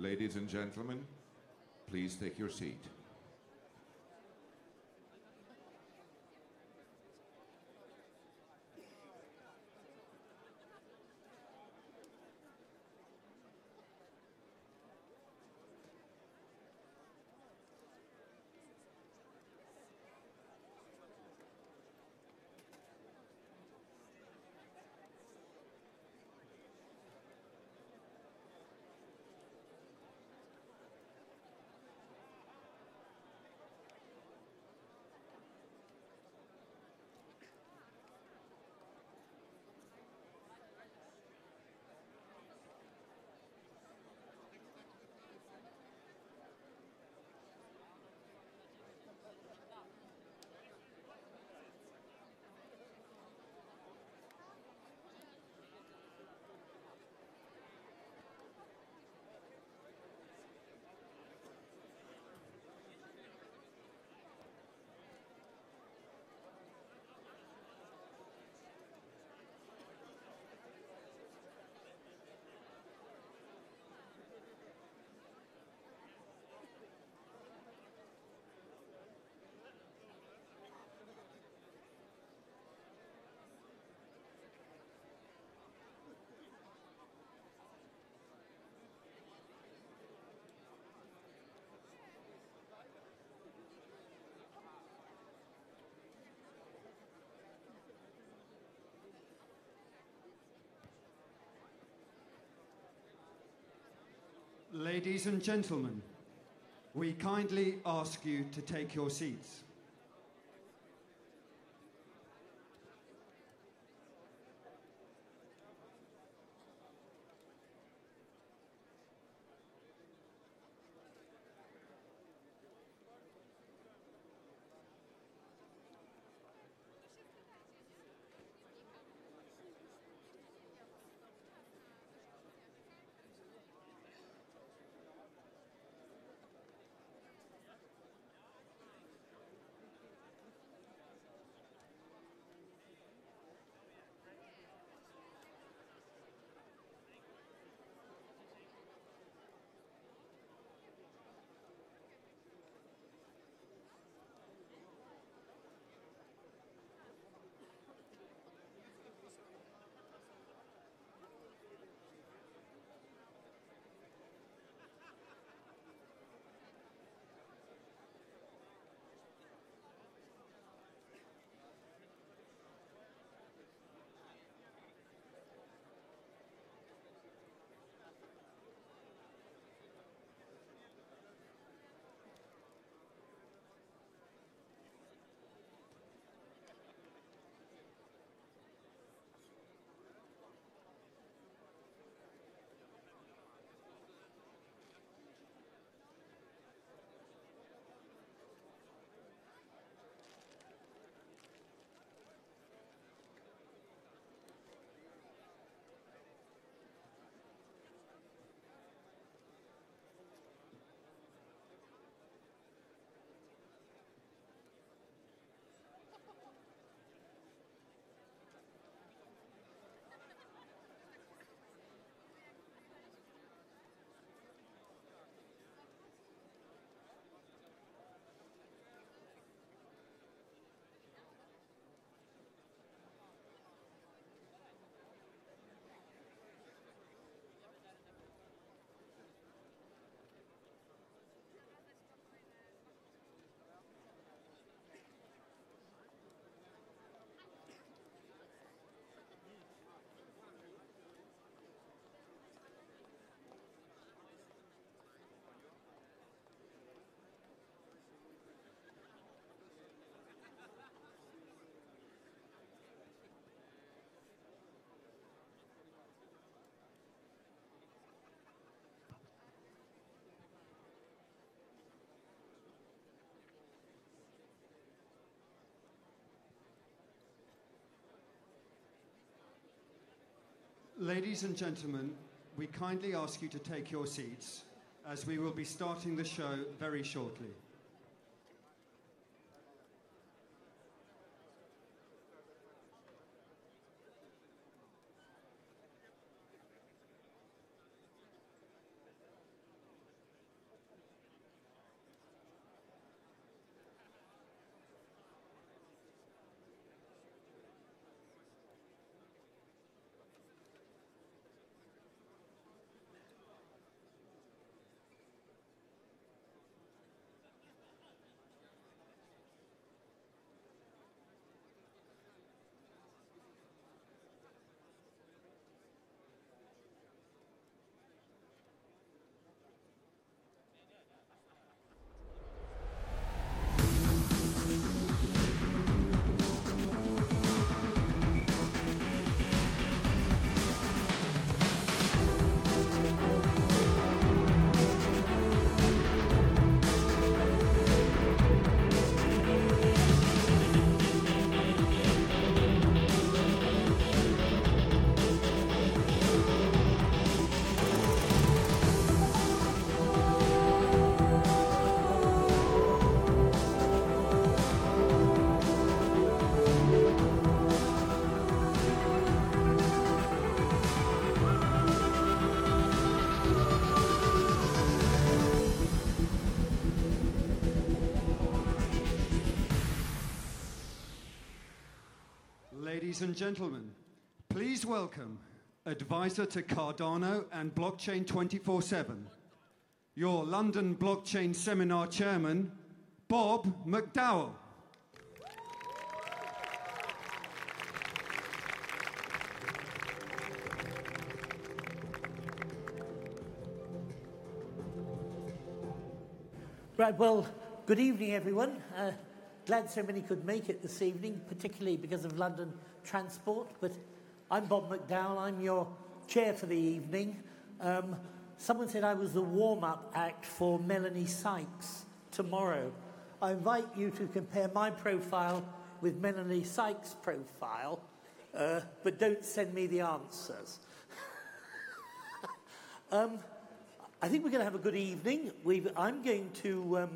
Ladies and gentlemen, please take your seat. Ladies and gentlemen, we kindly ask you to take your seats. Ladies and gentlemen, we kindly ask you to take your seats as we will be starting the show very shortly. Ladies and gentlemen, please welcome advisor to Cardano and Blockchain 24/7, your London Blockchain Seminar Chairman, Bob McDowell. Right, well, good evening, everyone. Glad so many could make it this evening, particularly because of London transport. But I'm Bob McDowell. I'm your chair for the evening. Someone said I was the warm-up act for Melanie Sykes tomorrow. I invite you to compare my profile with Melanie Sykes' profile, but don't send me the answers. I think we're going to have a good evening. I'm going to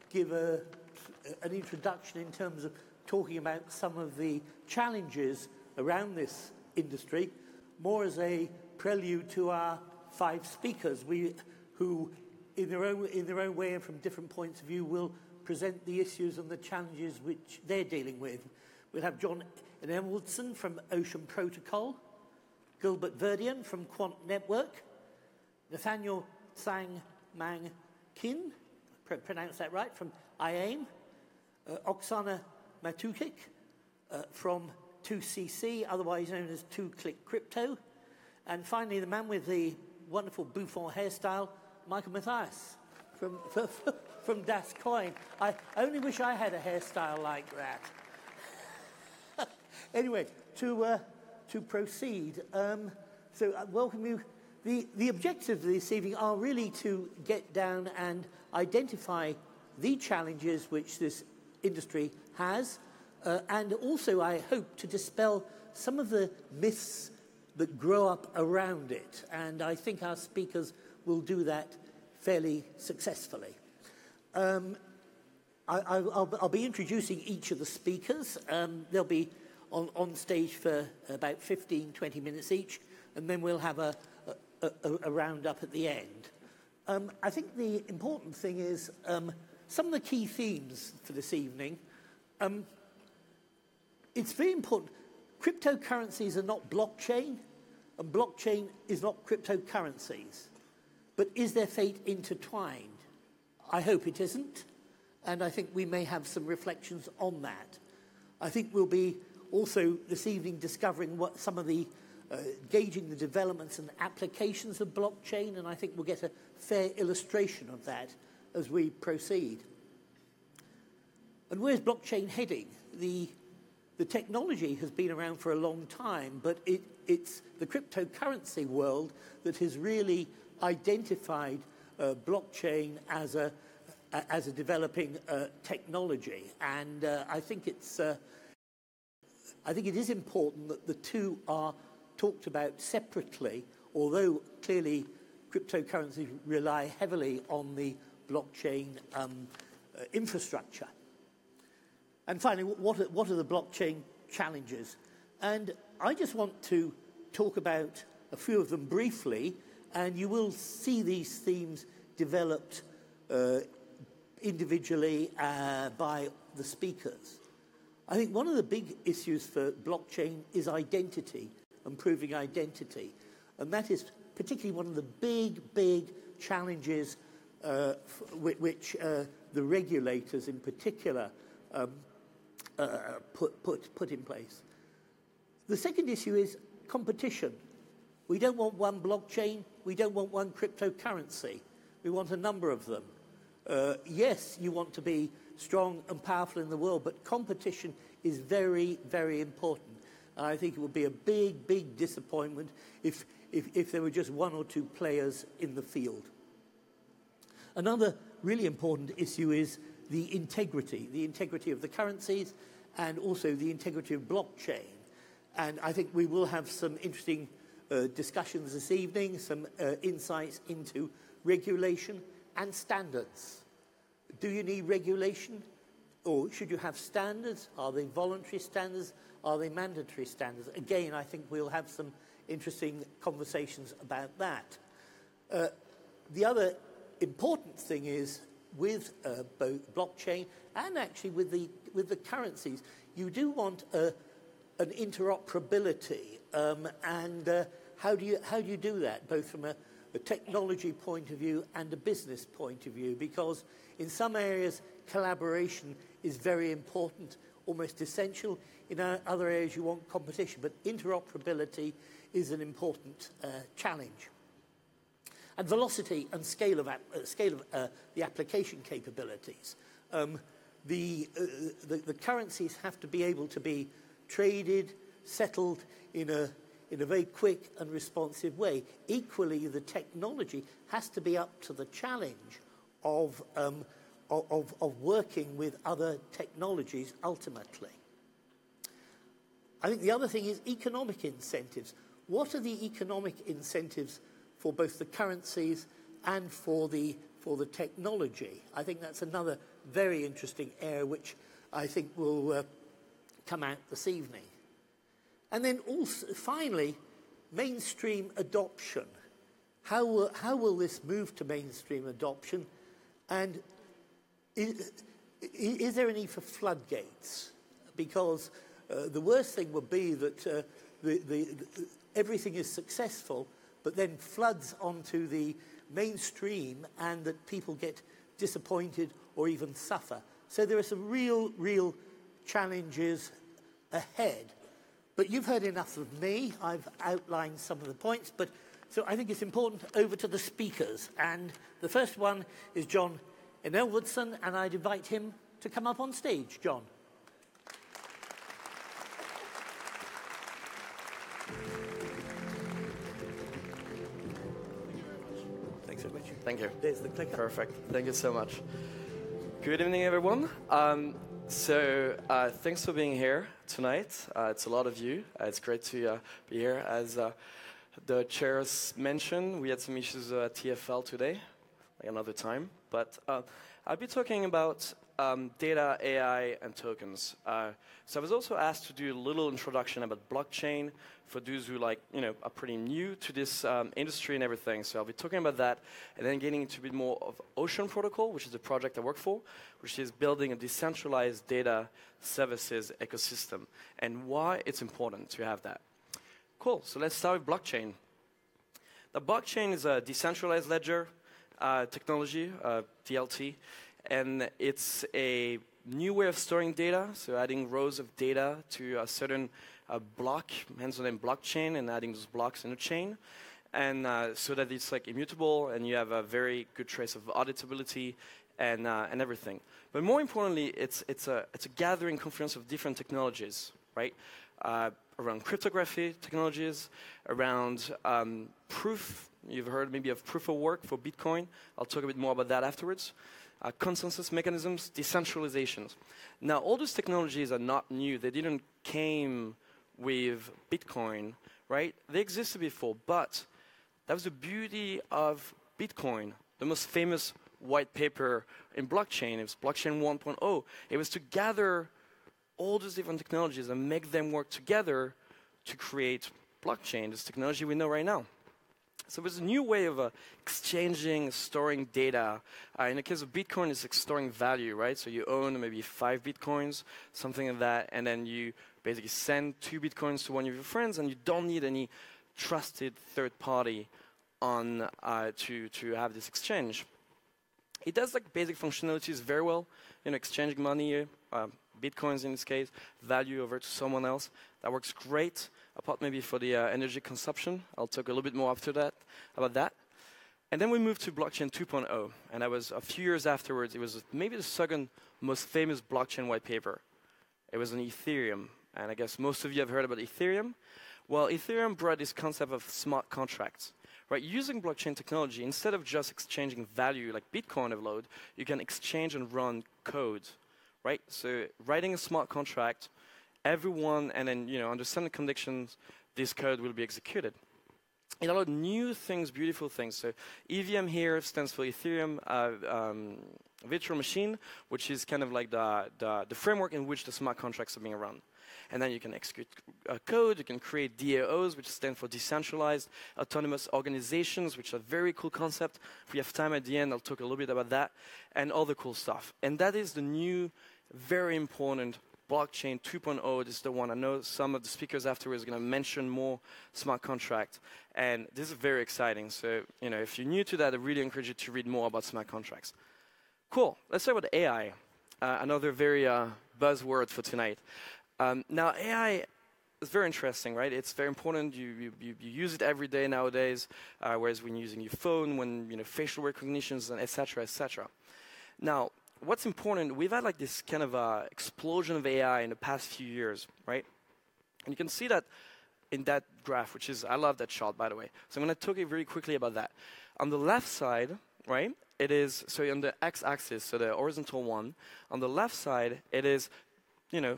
give an introduction in terms of talking about some of the challenges around this industry, more as a prelude to our 5 speakers, who, in their own way and from different points of view, will present the issues and the challenges which they're dealing with. We'll have John Emeraldson from Ocean Protocol, Gilbert Verdian from Quant Network, Nathaniel Sang Mang Kin, pronounce that right, from IAIM, Oksana Matukik from 2CC, otherwise known as 2-Click Crypto, and finally the man with the wonderful bouffant hairstyle, Michael Matthias from Dascoin. I only wish I had a hairstyle like that. Anyway, to proceed, welcome you. The objectives of this evening are really to get down and identify the challenges which this industry has, and also, I hope, to dispel some of the myths that grow up around it. And I think our speakers will do that fairly successfully. I'll be introducing each of the speakers. They'll be on stage for about 15, 20 minutes each, and then we'll have a round-up at the end. I think the important thing is some of the key themes for this evening. It's very important. Cryptocurrencies are not blockchain, and blockchain is not cryptocurrencies. But is their fate intertwined? I hope it isn't, and I think we may have some reflections on that. I think we'll be also this evening discovering what some of the gauging the developments and applications of blockchain, and I think we'll get a fair illustration of that as we proceed. And where's blockchain heading? The technology has been around for a long time, but it's the cryptocurrency world that has really identified blockchain as a developing technology, and I think it is important that the two are talked about separately, although clearly cryptocurrencies rely heavily on the blockchain infrastructure. And finally, what are the blockchain challenges? And I just want to talk about a few of them briefly, and you will see these themes developed individually by the speakers. I think one of the big issues for blockchain is identity, and proving identity. And that is particularly one of the big challenges which the regulators in particular put in place. The second issue is competition. We don't want one blockchain, we don't want one cryptocurrency. We want a number of them. Yes, you want to be strong and powerful in the world, but competition is very, very important. And I think it would be a big disappointment if there were just one or two players in the field. Another really important issue is the integrity of the currencies, and also the integrity of blockchain. And I think we will have some interesting discussions this evening, some insights into regulation and standards. Do you need regulation, or should you have standards? Are they voluntary standards? Are they mandatory standards? Again, I think we'll have some interesting conversations about that. The other important thing is with both blockchain and actually with the currencies, you do want a an interoperability, and how do you do that, both from a technology point of view and a business point of view? Because in some areas, collaboration is very important, almost essential. In other areas, you want competition, but interoperability is an important challenge. And velocity and scale of the application capabilities. The currencies have to be able to be traded, settled in a very quick and responsive way. Equally, the technology has to be up to the challenge of working with other technologies ultimately. I think the other thing is economic incentives. What are the economic incentives for both the currencies and for the technology? I think that's another very interesting area which I think will come out this evening. And then also, finally, mainstream adoption. How will this move to mainstream adoption? And is there a need for floodgates? Because the worst thing would be that everything is successful, but then floods onto the mainstream and that people get disappointed or even suffer. So there are some real challenges ahead. But you've heard enough of me. I've outlined some of the points, but so I think it's important over to the speakers. And the first one is John Enelwoodson, and I'd invite him to come up on stage. John. Thanks so much. Thank you. There's the clicker. Perfect. Thank you so much. Good evening, everyone. Thanks for being here tonight. It's a lot of you. It's great to be here. As the chairs mentioned, we had some issues at TFL today, like another time. But I'll be talking about data, AI, and tokens. So I was also asked to do a little introduction about blockchain for those who are pretty new to this industry and everything. So I'll be talking about that, and then getting into a bit more of Ocean Protocol, which is the project I work for, which is building a decentralized data services ecosystem, and why it's important to have that. Cool. So let's start with blockchain. The blockchain is a decentralized ledger technology, DLT, and it's a new way of storing data, so adding rows of data to a certain block, hence the name blockchain, and adding those blocks in a chain, and so that it's like immutable, and you have a very good trace of auditability and everything. But more importantly, it's a gathering confluence of different technologies, right? Around cryptography technologies, around proof. You've heard maybe of proof of work for Bitcoin. I'll talk a bit more about that afterwards. Consensus mechanisms, decentralizations. Now, all those technologies are not new. They didn't came with Bitcoin, right? They existed before, but that was the beauty of Bitcoin. The most famous white paper in blockchain, it was blockchain 1.0. It was to gather all those different technologies and make them work together to create blockchain, this technology we know right now. So there's a new way of exchanging, storing data. In the case of Bitcoin, it's like storing value, right? So you own maybe 5 Bitcoins, something like that, and then you basically send 2 Bitcoins to one of your friends, and you don't need any trusted third party on to have this exchange. It does like basic functionalities very well, exchanging money, Bitcoins in this case, value over to someone else. That works great, apart maybe for the energy consumption. I'll talk a little bit more after that, about that. And then we moved to blockchain 2.0, and that was a few years afterwards. It was maybe the second most famous blockchain white paper. It was on Ethereum, and I guess most of you have heard about Ethereum. Well, Ethereum brought this concept of smart contracts. Right, using blockchain technology, instead of just exchanging value like Bitcoin overload, you can exchange and run code, right? So writing a smart contract, everyone, and then under certain conditions, this code will be executed. It allowed new things, beautiful things. So EVM here stands for Ethereum Virtual Machine, which is kind of like the framework in which the smart contracts are being run. And then you can execute code, you can create DAOs, which stand for Decentralized Autonomous Organizations, which is a very cool concept. If we have time at the end, I'll talk a little bit about that, and all the cool stuff. And that is the new, very important blockchain 2.0. This is the one. I know some of the speakers afterwards are going to mention more smart contract. And this is very exciting. So, if you're new to that, I really encourage you to read more about smart contracts. Cool. Let's start with AI. Another very buzzword for tonight. Now, AI is very interesting, right? It's very important. You use it every day nowadays, whereas when you're using your phone, when, facial recognitions, and et cetera, et cetera. Now, what's important, we've had like this kind of explosion of AI in the past few years, right? And you can see that in that graph, which is, I love that chart, by the way. So I'm going to talk very quickly about that. On the left side, right, it is, so on the x-axis, so the horizontal one, on the left side, it is,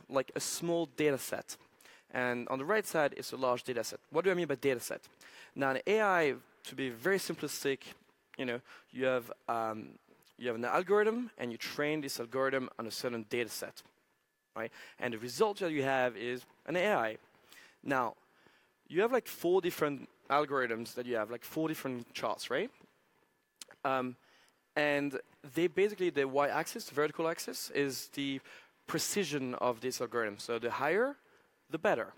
like a small data set. And on the right side, it's a large data set. What do I mean by data set? Now, in AI, to be very simplistic, you have an algorithm, and you train this algorithm on a certain data set, right? And the result that you have is an AI. Now, you have like 4 different algorithms that you have, like 4 different charts, right? And they basically, the y-axis, the vertical axis, is the precision of this algorithm. So the higher, the better.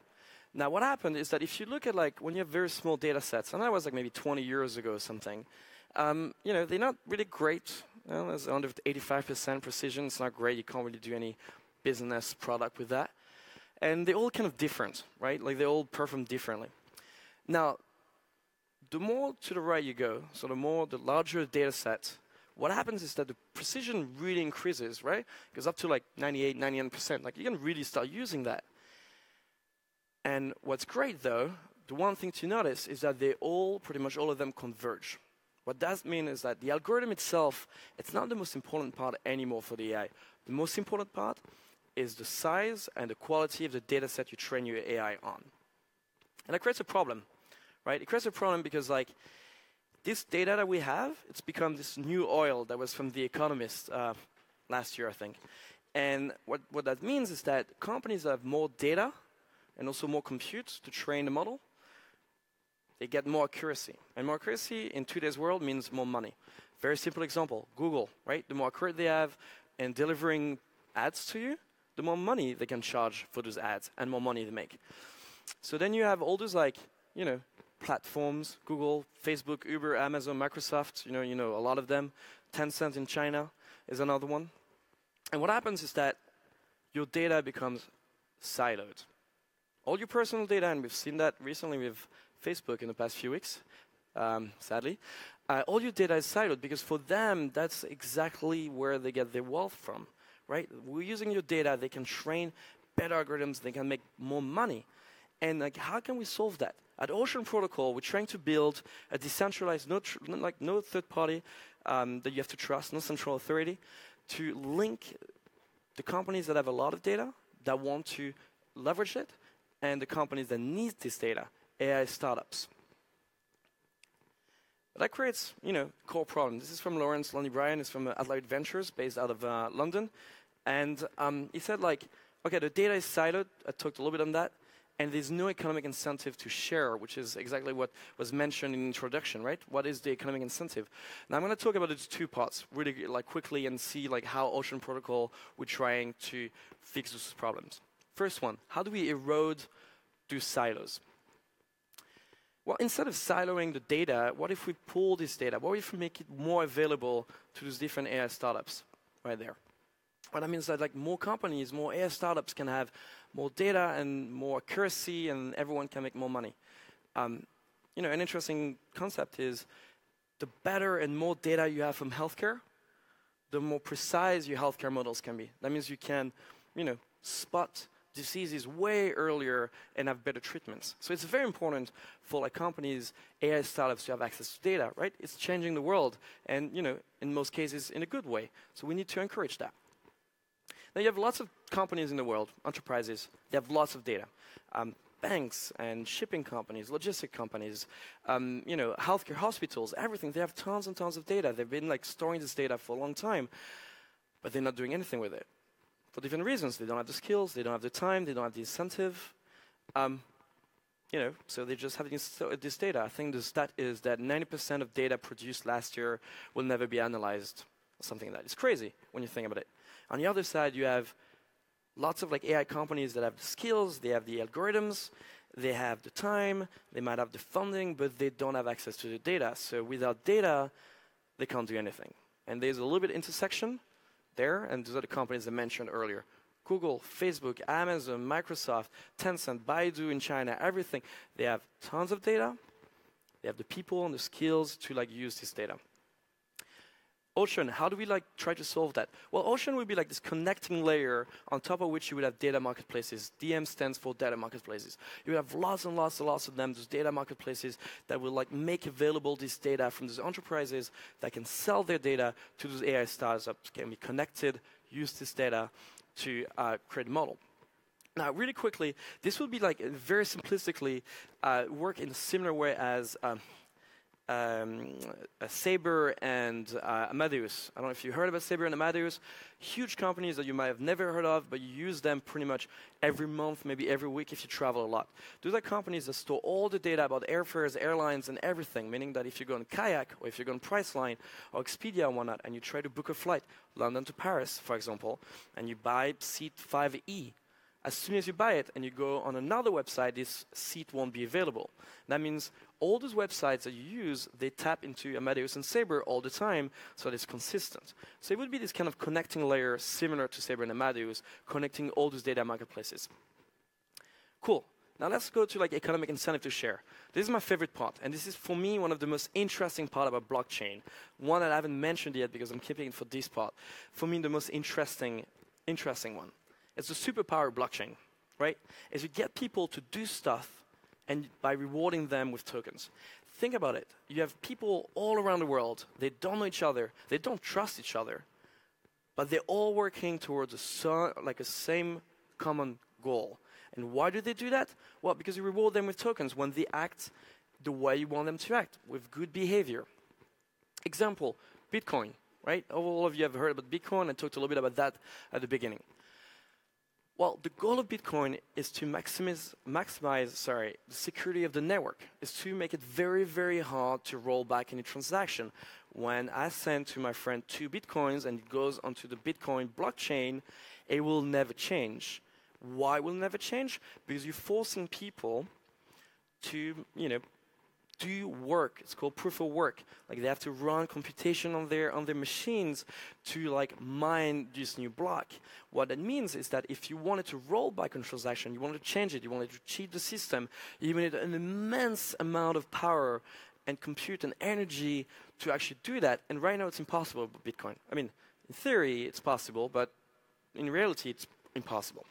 Now, what happened is that if you look at like when you have very small data sets, and that was like maybe 20 years ago or something, they're not really great. There's under 85% precision. It's not great. You can't really do any business product with that. And they're all kind of different, right? Like they all perform differently. Now, the more to the right you go, so the larger the data set, what happens is that the precision really increases, right? It goes up to like 98, 99%. Like you can really start using that. And what's great though, the one thing to notice is that pretty much all of them converge. What that means is that the algorithm itself, it's not the most important part anymore for the AI. The most important part is the size and the quality of the data set you train your AI on. And that creates a problem, right? It creates a problem because like this data that we have, it's become this new oil that was from The Economist last year, I think. And what that means is that companies that have more data and also more compute to train the model, they get more accuracy. And more accuracy in today's world means more money. Very simple example, Google, right? The more accurate they have in delivering ads to you, the more money they can charge for those ads and more money they make. So then you have all those like, platforms, Google, Facebook, Uber, Amazon, Microsoft, a lot of them. Tencent in China is another one. And what happens is that your data becomes siloed. All your personal data, and we've seen that recently with Facebook in the past few weeks, sadly, all your data is siloed because for them, that's exactly where they get their wealth from, right? We're using your data, they can train better algorithms, they can make more money. And like, how can we solve that? At Ocean Protocol, we're trying to build a decentralized, no third party that you have to trust, no central authority, to link the companies that have a lot of data, that want to leverage it, and the companies that need this data, AI startups. That creates, core problem. This is from Lawrence Lonnie Bryan. It's from Adelaide Ventures, based out of London. And he said, okay, the data is siloed. I talked a little bit on that. And there's no economic incentive to share, which is exactly what was mentioned in the introduction, right? What is the economic incentive? Now I'm going to talk about these 2 parts really quickly and see how Ocean Protocol we're trying to fix those problems. First one, how do we erode those silos? Well, instead of siloing the data, what if we pull this data? What if we make it more available to those different AI startups right there? What that means that more companies, more AI startups can have more data and more accuracy, and everyone can make more money. An interesting concept is the better and more data you have from healthcare, the more precise your healthcare models can be. That means you can, spot diseases way earlier and have better treatments. So it's very important for companies, AI startups to have access to data, right? It's changing the world, and in most cases in a good way. So we need to encourage that. Now you have lots of companies in the world, enterprises, they have lots of data. Banks and shipping companies, logistic companies, healthcare hospitals, everything. They have tons and tons of data. They've been storing this data for a long time, but they're not doing anything with it. For different reasons. They don't have the skills, they don't have the time, they don't have the incentive. So they just have this data. I think the stat is that 90% of data produced last year will never be analyzed. Something like that. It's crazy when you think about it. On the other side, you have lots of like AI companies that have the skills, they have the algorithms, they have the time, they might have the funding, but they don't have access to the data. So without data, they can't do anything. And there's a little bit intersection there, and those are the companies I mentioned earlier. Google, Facebook, Amazon, Microsoft, Tencent, Baidu in China, everything. They have tons of data. They have the people and the skills to like use this data. Ocean, how do we like try to solve that? Well, Ocean would be like this connecting layer on top of which you would have data marketplaces. DM stands for data marketplaces. You would have lots and lots and lots of them, those data marketplaces that will like make available this data from those enterprises that can sell their data to those AI startups, can be connected, use this data to create a model. Now, really quickly, this would be like very simplistically work in a similar way as Sabre and Amadeus. I don't know if you heard about Sabre and Amadeus. Huge companies that you might have never heard of, but you use them pretty much every month, maybe every week if you travel a lot. Those are companies that store all the data about airfares, airlines, and everything, meaning that if you go on Kayak, or if you go on Priceline, or Expedia and whatnot, and you try to book a flight, London to Paris, for example, and you buy seat 5E, as soon as you buy it and you go on another website, this seat won't be available. That means all those websites that you use, they tap into Amadeus and Sabre all the time, so it's consistent. So it would be this kind of connecting layer similar to Sabre and Amadeus, connecting all those data marketplaces. Cool. Now let's go to like economic incentive to share. This is my favorite part, and this is for me one of the most interesting part about blockchain. One that I haven't mentioned yet because I'm keeping it for this part. For me, the most interesting one. It's the superpower blockchain, right? Is you get people to do stuff and by rewarding them with tokens. Think about it. You have people all around the world. They don't know each other. They don't trust each other. But they're all working towards a same common goal. And why do they do that? Well, because you reward them with tokens when they act the way you want them to act, with good behavior. Example, Bitcoin, right? All of you have heard about Bitcoin. I talked a little bit about that at the beginning. Well, the goal of Bitcoin is to maximize the security of the network, is to make it very, very hard to roll back any transaction. When I send to my friend 2 Bitcoins and it goes onto the Bitcoin blockchain, it will never change. Why will it never change? Because you're forcing people to, do work. It's called proof of work. Like they have to run computation on their machines to like mine this new block. What that means is that if you wanted to roll back a transaction, you wanted to change it, you wanted to cheat the system, you need an immense amount of power and compute and energy to actually do that. And right now it's impossible with Bitcoin. I mean, in theory it's possible, but in reality it's impossible.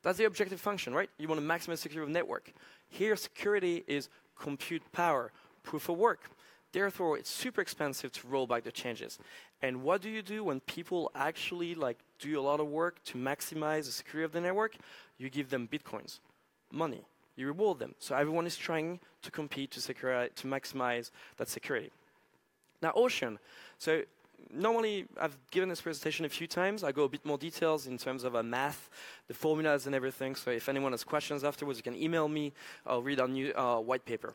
That's the objective function, right? You want to maximize security of the network. Here security is compute power, proof of work. Therefore, it's super expensive to roll back the changes. And what do you do when people actually do a lot of work to maximize the security of the network? You give them Bitcoins, money. You reward them. So everyone is trying to compete to maximize that security. Now, Ocean. So normally, I've given this presentation a few times. I go a bit more details in terms of math, the formulas and everything. So if anyone has questions afterwards, you can email me. I'll read our new white paper.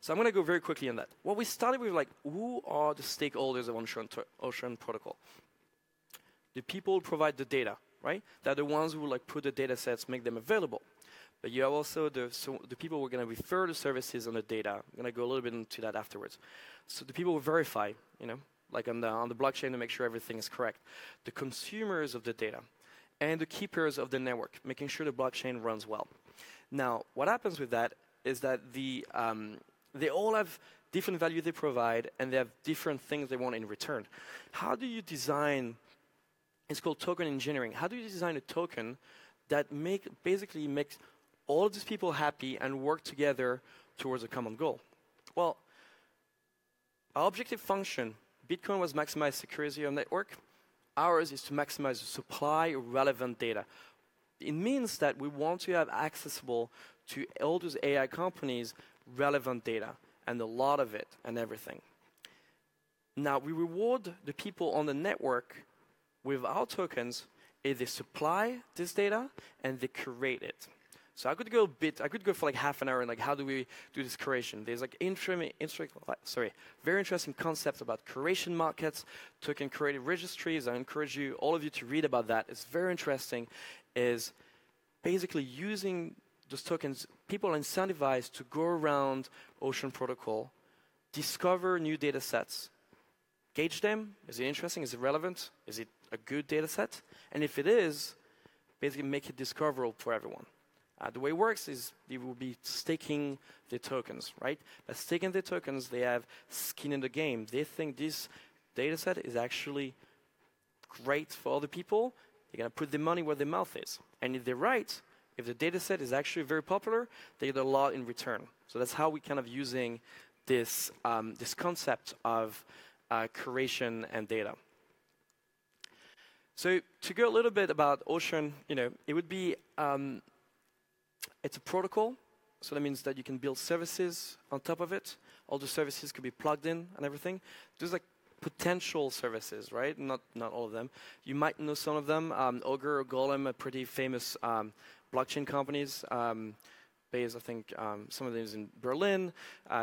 So I'm going to go very quickly on that. What we started with, who are the stakeholders of Ocean Protocol? The people who provide the data, right? They're the ones who put the data sets, make them available. But you have also the people who are going to refer the services on the data. I'm going to go a little bit into that afterwards. So the people who verify, on the blockchain to make sure everything is correct. The consumers of the data and the keepers of the network, making sure the blockchain runs well. Now, what happens with that is that they all have different value they provide and they have different things they want in return. How do you design, it's called token engineering, how do you design a token that basically makes all of these people happy and work together towards a common goal? Well, our objective function, Bitcoin was maximize security of network. Ours is to maximize the supply of relevant data. It means that we want to have accessible to all those AI companies relevant data, and a lot of it, and everything. Now, we reward the people on the network with our tokens if they supply this data and they curate it. So I could go for like half an hour and like, how do we do this curation? There's like very interesting concepts about curation markets, token creative registries. I encourage all of you to read about that. It's very interesting. Is basically using those tokens, people are incentivized to go around Ocean Protocol, discover new data sets, gauge them. Is it interesting? Is it relevant? Is it a good data set? And if it is, basically make it discoverable for everyone. The way it works is they will be staking their tokens, right? By staking their tokens, they have skin in the game. They think this data set is actually great for other people. They're going to put their money where their mouth is. And if they're right, if the data set is actually very popular, they get a lot in return. So that's how we kind of using this, this concept of curation and data. So to go a little bit about Ocean, it would be, it's a protocol. So that means that you can build services on top of it. All the services could be plugged in and everything. There's like potential services, right? Not all of them. You might know some of them. Ogre or Golem are pretty famous blockchain companies. Based, I think, some of them is in Berlin.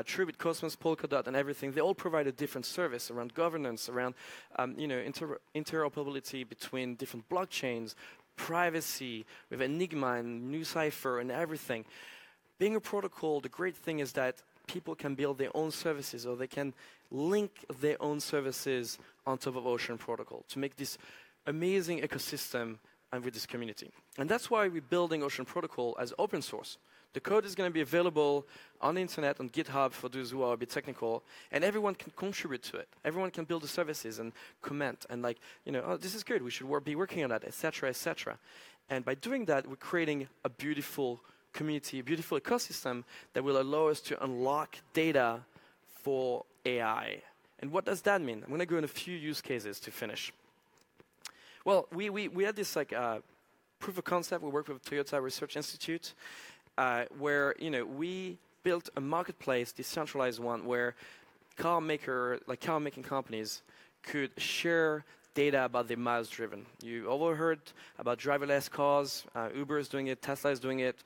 Tribit, Cosmos, Polkadot, and everything. They all provide a different service around governance, around interoperability between different blockchains, privacy, with Enigma and NuCypher and everything. Being a protocol, the great thing is that people can build their own services, or they can link their own services on top of Ocean Protocol to make this amazing ecosystem and with this community. And that's why we're building Ocean Protocol as open source. The code is going to be available on the internet, on GitHub, for those who are a bit technical, and everyone can contribute to it. Everyone can build the services and comment and oh, this is good, we should be working on that, etc., etc. And by doing that, we're creating a beautiful community, a beautiful ecosystem that will allow us to unlock data for AI. And what does that mean? I'm going to go in a few use cases to finish. Well, we had this proof of concept. We worked with Toyota Research Institute, where we built a marketplace, decentralized one, where car making companies could share data about their miles driven. You overheard about driverless cars. Uber is doing it. Tesla is doing it.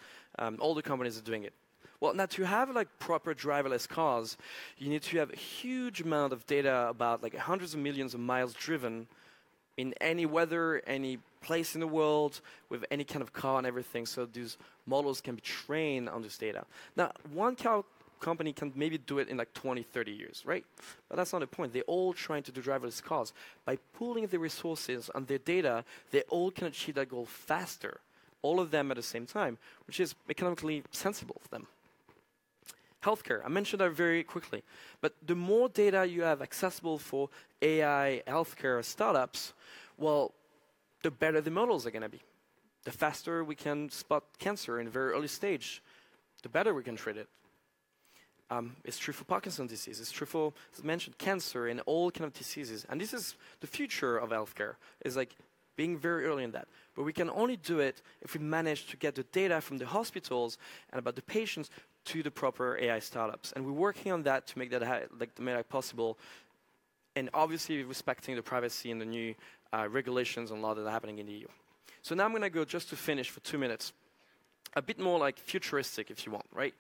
All the companies are doing it. Well, now to have proper driverless cars, you need to have a huge amount of data about hundreds of millions of miles driven in any weather, any place in the world, with any kind of car and everything, so these models can be trained on this data. Now, one car company can maybe do it in 20, 30 years, right? But that's not the point. They're all trying to do driverless cars. By pooling the resources on their data, they all can achieve that goal faster, all of them at the same time, which is economically sensible for them. Healthcare, I mentioned that very quickly. But the more data you have accessible for AI healthcare startups, well, the better the models are going to be. The faster we can spot cancer in a very early stage, the better we can treat it. It's true for Parkinson's disease. It's true for, as mentioned, cancer and all kind of diseases. And this is the future of healthcare, is being very early in that. But we can only do it if we manage to get the data from the hospitals and about the patients to the proper AI startups. And we're working on that to make that make that possible, and obviously respecting the privacy and the new regulations and law that are happening in the EU. So now I'm going to go, just to finish for 2 minutes, a bit more futuristic, if you want, right?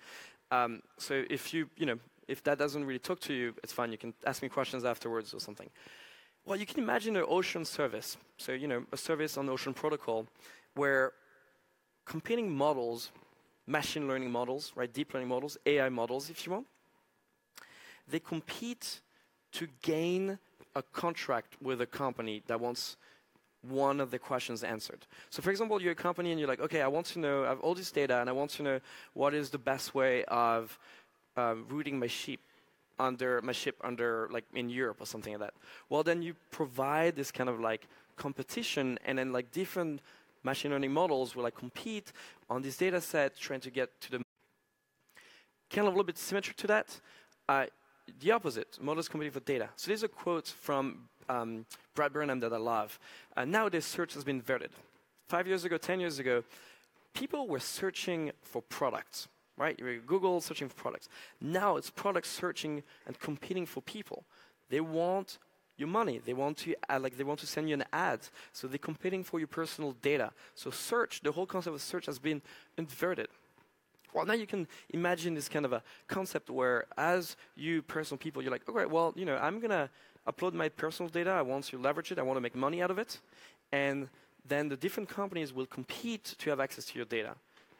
So if that doesn't really talk to you, it's fine. You can ask me questions afterwards or something. Well, you can imagine an ocean service. So, a service on the Ocean Protocol where competing models, machine learning models, right, deep learning models, AI models, if you want, they compete to gain a contract with a company that wants one of the questions answered. So, for example, you're a company and you're like, okay, I want to know, I have all this data and I want to know what is the best way of routing my ship under in Europe or something like that. Well, then you provide this kind of competition, and then different machine learning models will compete on this data set, trying to get to the kind of a little bit symmetric to that. The opposite, models competing for data. So there's a quote from Brad Burnham that I love. Nowadays, search has been inverted. 5 years ago, 10 years ago, people were searching for products, right? You were Google searching for products. Now it's products searching and competing for people. They want your money. They want to they want to send you an ad. So they're competing for your personal data. So search, the whole concept of search has been inverted. Well, now you can imagine this kind of a concept where, as you personal people, you're like, okay, well, I'm gonna upload my personal data. I want to leverage it. I want to make money out of it, and then the different companies will compete to have access to your data.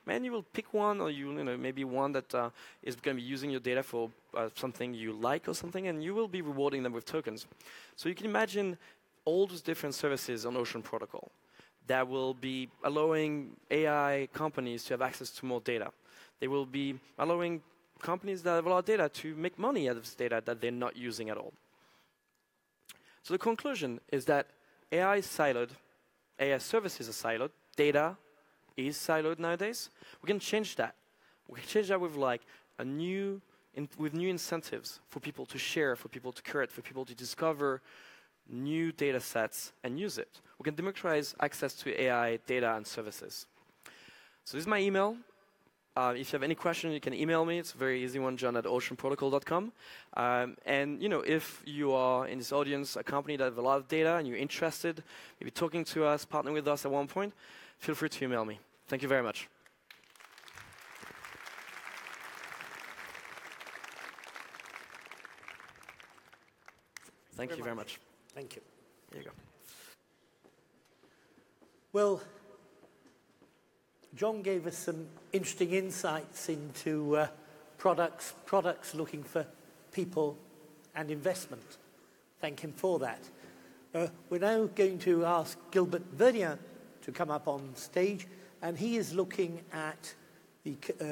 And you will pick one, or maybe one that is going to be using your data for something you like or something, and you will be rewarding them with tokens. So you can imagine all those different services on Ocean Protocol that will be allowing AI companies to have access to more data. They will be allowing companies that have a lot of data to make money out of this data that they're not using at all. So the conclusion is that AI is siloed, AI services are siloed, data is siloed nowadays. We can change that. We can change that with with new incentives for people to share, for people to curate, for people to discover new data sets and use it. We can democratize access to AI data and services. So this is my email. If you have any questions, you can email me. It's a very easy one, john@oceanprotocol.com. And if you are in this audience, a company that has a lot of data and you're interested, maybe talking to us, partnering with us at one point, feel free to email me. Thank you very much. Thank you very much. Thank you. There you go. Well, John gave us some interesting insights into products looking for people and investment. Thank him for that. We're now going to ask Gilbert Verdien to come up on stage, and he is looking at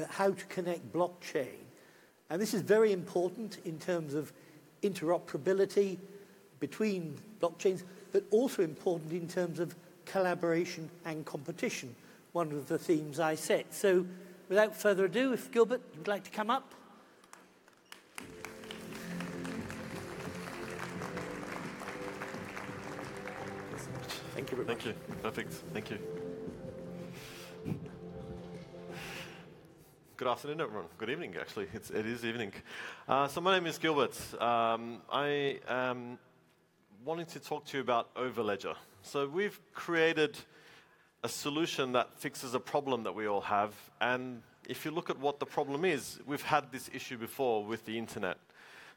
how to connect blockchain. And this is very important in terms of interoperability between blockchains, but also important in terms of collaboration and competition, one of the themes I set. So without further ado, if Gilbert would like to come up. Thank you very much. Thank you. Perfect. Thank you. Good afternoon, everyone. Good evening, actually. It is evening. So my name is Gilbert. I am wanting to talk to you about Overledger. So we've created a solution that fixes a problem that we all have. And if you look at what the problem is, we've had this issue before with the internet.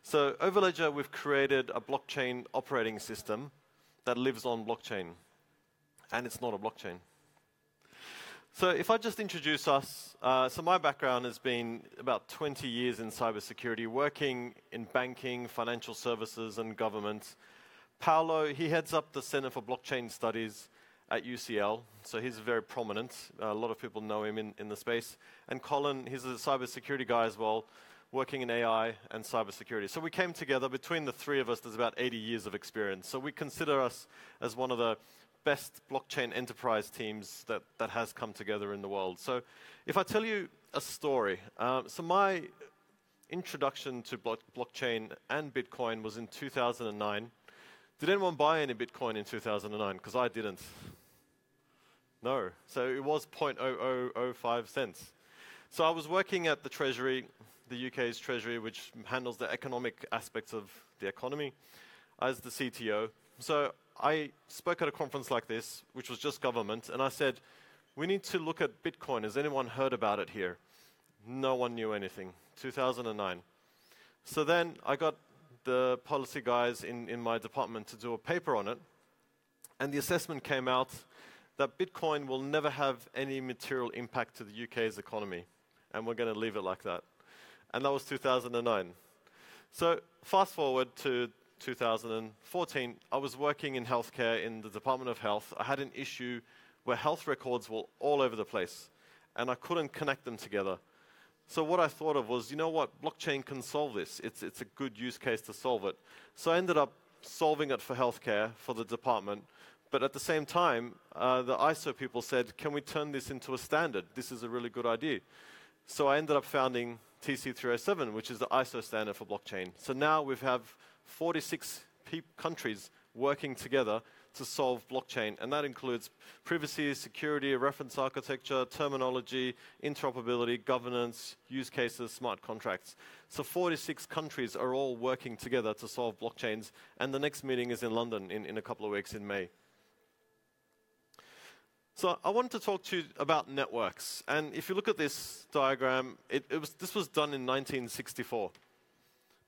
So Overledger, we've created a blockchain operating system that lives on blockchain. And it's not a blockchain. So if I just introduce us, so my background has been about 20 years in cybersecurity, working in banking, financial services, and government. Paolo, he heads up the Center for Blockchain Studies at UCL, so he's very prominent. A lot of people know him in the space. And Colin, he's a cybersecurity guy as well, working in AI and cybersecurity. So we came together, between the three of us, there's about 80 years of experience. So we consider us as one of the best blockchain enterprise teams that has come together in the world. So if I tell you a story, so my introduction to blockchain and Bitcoin was in 2009. Did anyone buy any Bitcoin in 2009? Because I didn't. No. So it was 0.0005 cents. So I was working at the Treasury, the UK's Treasury, which handles the economic aspects of the economy, as the CTO. So I spoke at a conference like this, which was just government, and I said, we need to look at Bitcoin. Has anyone heard about it here? No one knew anything. 2009. So then I got the policy guys in my department to do a paper on it, and the assessment came out that Bitcoin will never have any material impact to the UK's economy, and we're going to leave it like that. And that was 2009. So fast forward to 2014, I was working in healthcare in the Department of Health. I had an issue where health records were all over the place, and I couldn't connect them together. So what I thought of was, you know what, blockchain can solve this. It's a good use case to solve it. So I ended up solving it for healthcare, for the department. But at the same time, the ISO people said, can we turn this into a standard? This is a really good idea. So I ended up founding TC307, which is the ISO standard for blockchain. So now we have 46 countries working together to solve blockchain. And that includes privacy, security, reference architecture, terminology, interoperability, governance, use cases, smart contracts. So 46 countries are all working together to solve blockchains. And the next meeting is in London in a couple of weeks in May. So I wanted to talk to you about networks. And if you look at this diagram, this was done in 1964.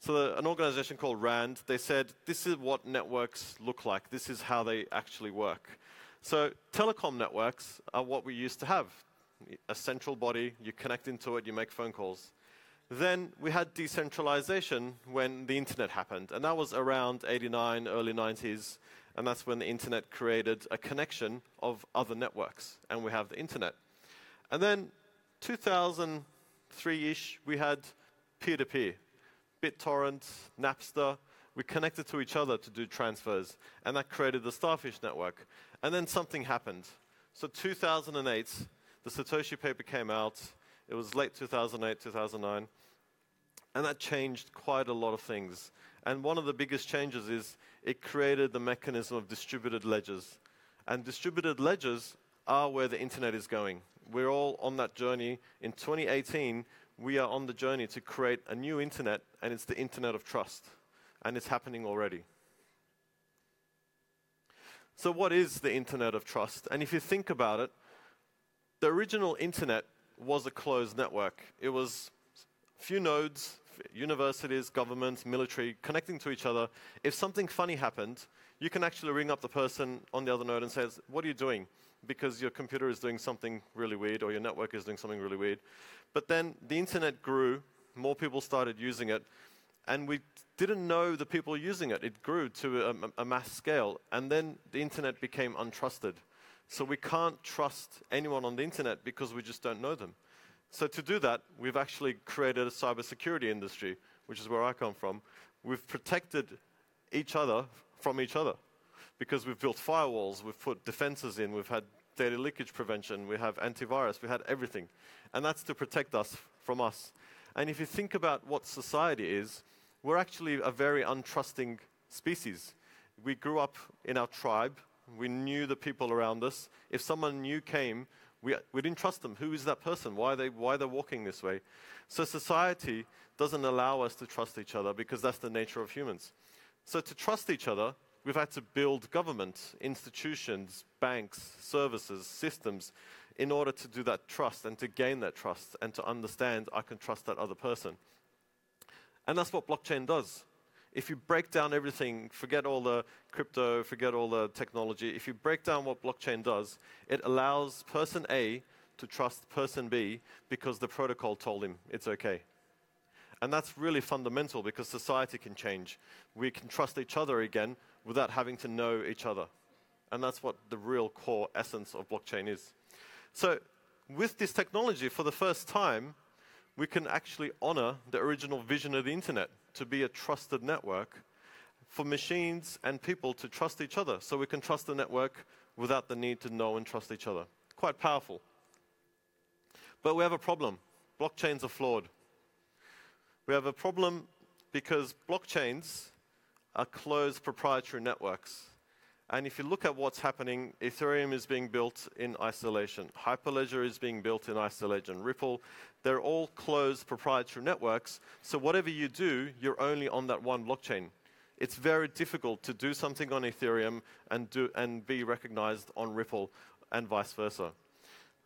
So an organization called RAND, they said, this is what networks look like. This is how they actually work. So telecom networks are what we used to have. A central body, you connect into it, you make phone calls. Then we had decentralization when the internet happened. And that was around 89, early 90s. And that's when the internet created a connection of other networks. And we have the internet. And then 2003-ish, we had peer-to-peer. BitTorrent, Napster, we connected to each other to do transfers. And that created the Starfish network. And then something happened. So 2008, the Satoshi paper came out. It was late 2008, 2009. And that changed quite a lot of things. And one of the biggest changes is it created the mechanism of distributed ledgers. And distributed ledgers are where the internet is going. We're all on that journey. In 2018, we are on the journey to create a new internet, and it's the internet of trust. And it's happening already. So what is the internet of trust? And if you think about it, the original internet was a closed network. It was few nodes, universities, governments, military, connecting to each other. If something funny happened, you can actually ring up the person on the other node and say, what are you doing? Because your computer is doing something really weird, or your network is doing something really weird. But then the internet grew, more people started using it, and we didn't know the people using it. It grew to a mass scale, and then the internet became untrusted. So we can't trust anyone on the internet because we just don't know them. So to do that, we've actually created a cybersecurity industry, which is where I come from. We've protected each other from each other because we've built firewalls, we've put defenses in, we've had data leakage prevention, we have antivirus, we had everything. And that's to protect us from us. And if you think about what society is, we're actually a very untrusting species. We grew up in our tribe. We knew the people around us. If someone new came, we didn't trust them. Who is that person? Why are they walking this way? So society doesn't allow us to trust each other because that's the nature of humans. So to trust each other, we've had to build government, institutions, banks, services, systems in order to do that trust and to gain that trust and to understand I can trust that other person. And that's what blockchain does. If you break down everything, forget all the crypto, forget all the technology, if you break down what blockchain does, it allows person A to trust person B because the protocol told him it's okay. And that's really fundamental because society can change. We can trust each other again without having to know each other. And that's what the real core essence of blockchain is. So with this technology, for the first time, we can actually honor the original vision of the internet to be a trusted network for machines and people to trust each other. So we can trust the network without the need to know and trust each other. Quite powerful. But we have a problem. Blockchains are flawed. We have a problem because blockchains are closed proprietary networks. And if you look at what's happening, Ethereum is being built in isolation. Hyperledger is being built in isolation. Ripple, they're all closed proprietary networks. So whatever you do, you're only on that one blockchain. It's very difficult to do something on Ethereum and be recognized on Ripple and vice versa.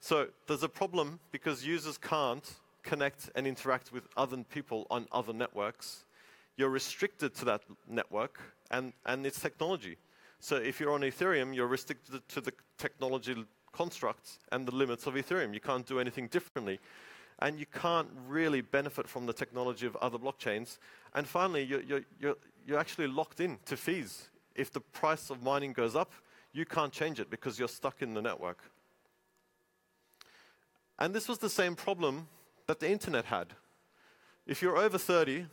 So there's a problem because users can't connect and interact with other people on other networks. You're restricted to that network and its technology. So if you're on Ethereum, you're restricted to the technology constructs and the limits of Ethereum. You can't do anything differently. And you can't really benefit from the technology of other blockchains. And finally, you're actually locked in to fees. If the price of mining goes up, you can't change it because you're stuck in the network. And this was the same problem that the internet had. If you're over 30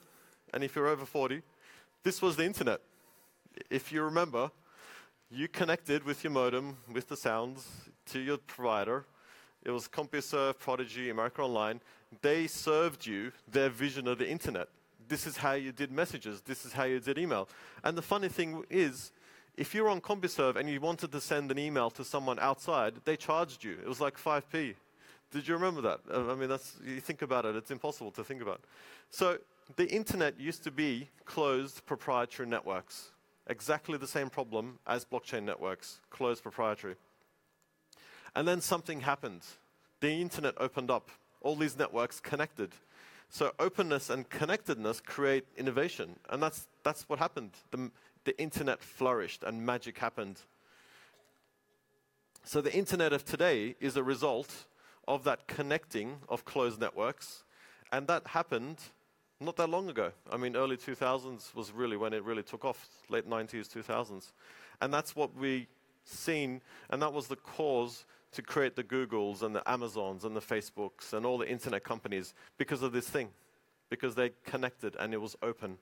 and if you're over 40, this was the internet. If you remember, you connected with your modem, with the sounds, to your provider. It was CompuServe, Prodigy, America Online. They served you their vision of the internet. This is how you did messages. This is how you did email. And the funny thing is, if you were on CompuServe and you wanted to send an email to someone outside, they charged you. It was like 5p. Did you remember that? I mean, you think about it, it's impossible to think about. So the internet used to be closed proprietary networks. Exactly the same problem as blockchain networks, closed proprietary. And then something happened. The internet opened up. All these networks connected. So openness and connectedness create innovation. And that's what happened. The internet flourished and magic happened. So the internet of today is a result of that connecting of closed networks. And that happened not that long ago. I mean, early 2000s was really when it really took off, late 90s, 2000s. And that's what we seen, and that was the cause to create the Googles and the Amazons and the Facebooks and all the internet companies because of this thing, because they connected and it was open.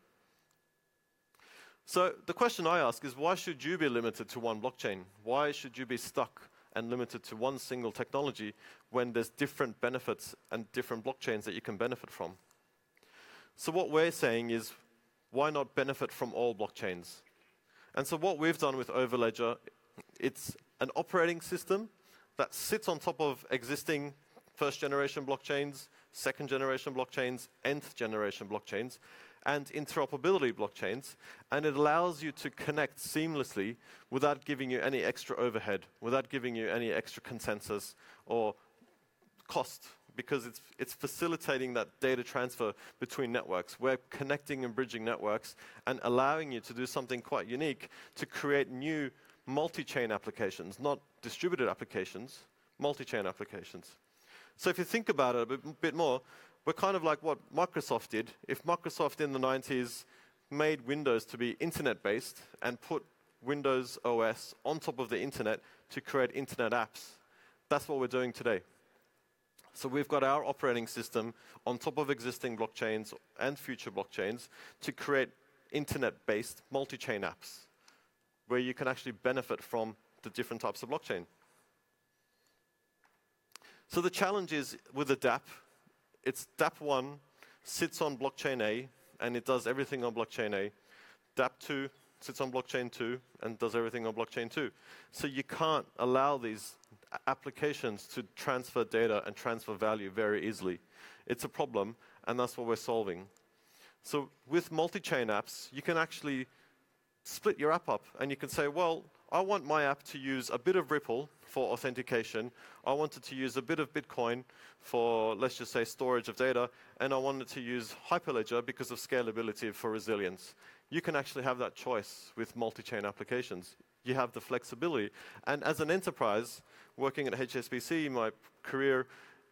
So the question I ask is, why should you be limited to one blockchain? Why should you be stuck and limited to one single technology when there's different benefits and different blockchains that you can benefit from? So what we're saying is, why not benefit from all blockchains? And so what we've done with Overledger, it's an operating system that sits on top of existing first-generation blockchains, second-generation blockchains, nth-generation blockchains, and interoperability blockchains, and it allows you to connect seamlessly without giving you any extra overhead, without giving you any extra consensus or cost, because it's facilitating that data transfer between networks. We're connecting and bridging networks and allowing you to do something quite unique to create new multi-chain applications, not distributed applications, multi-chain applications. So if you think about it a bit more, we're kind of like what Microsoft did. If Microsoft in the 90s made Windows to be internet-based and put Windows OS on top of the internet to create internet apps, that's what we're doing today. So we've got our operating system on top of existing blockchains and future blockchains to create internet-based multi-chain apps where you can actually benefit from the different types of blockchain. So the challenge is with a dApp, it's dApp1 sits on blockchain A and it does everything on blockchain A. dApp2 sits on blockchain 2 and does everything on blockchain 2. So you can't allow these applications to transfer data and transfer value very easily. It's a problem, and that's what we're solving. So with multi-chain apps, you can actually split your app up, and you can say, well, I want my app to use a bit of Ripple for authentication. I want it to use a bit of Bitcoin for, let's just say, storage of data, and I want it to use Hyperledger because of scalability for resilience. You can actually have that choice with multi-chain applications. You have the flexibility. And as an enterprise, working at HSBC in my career,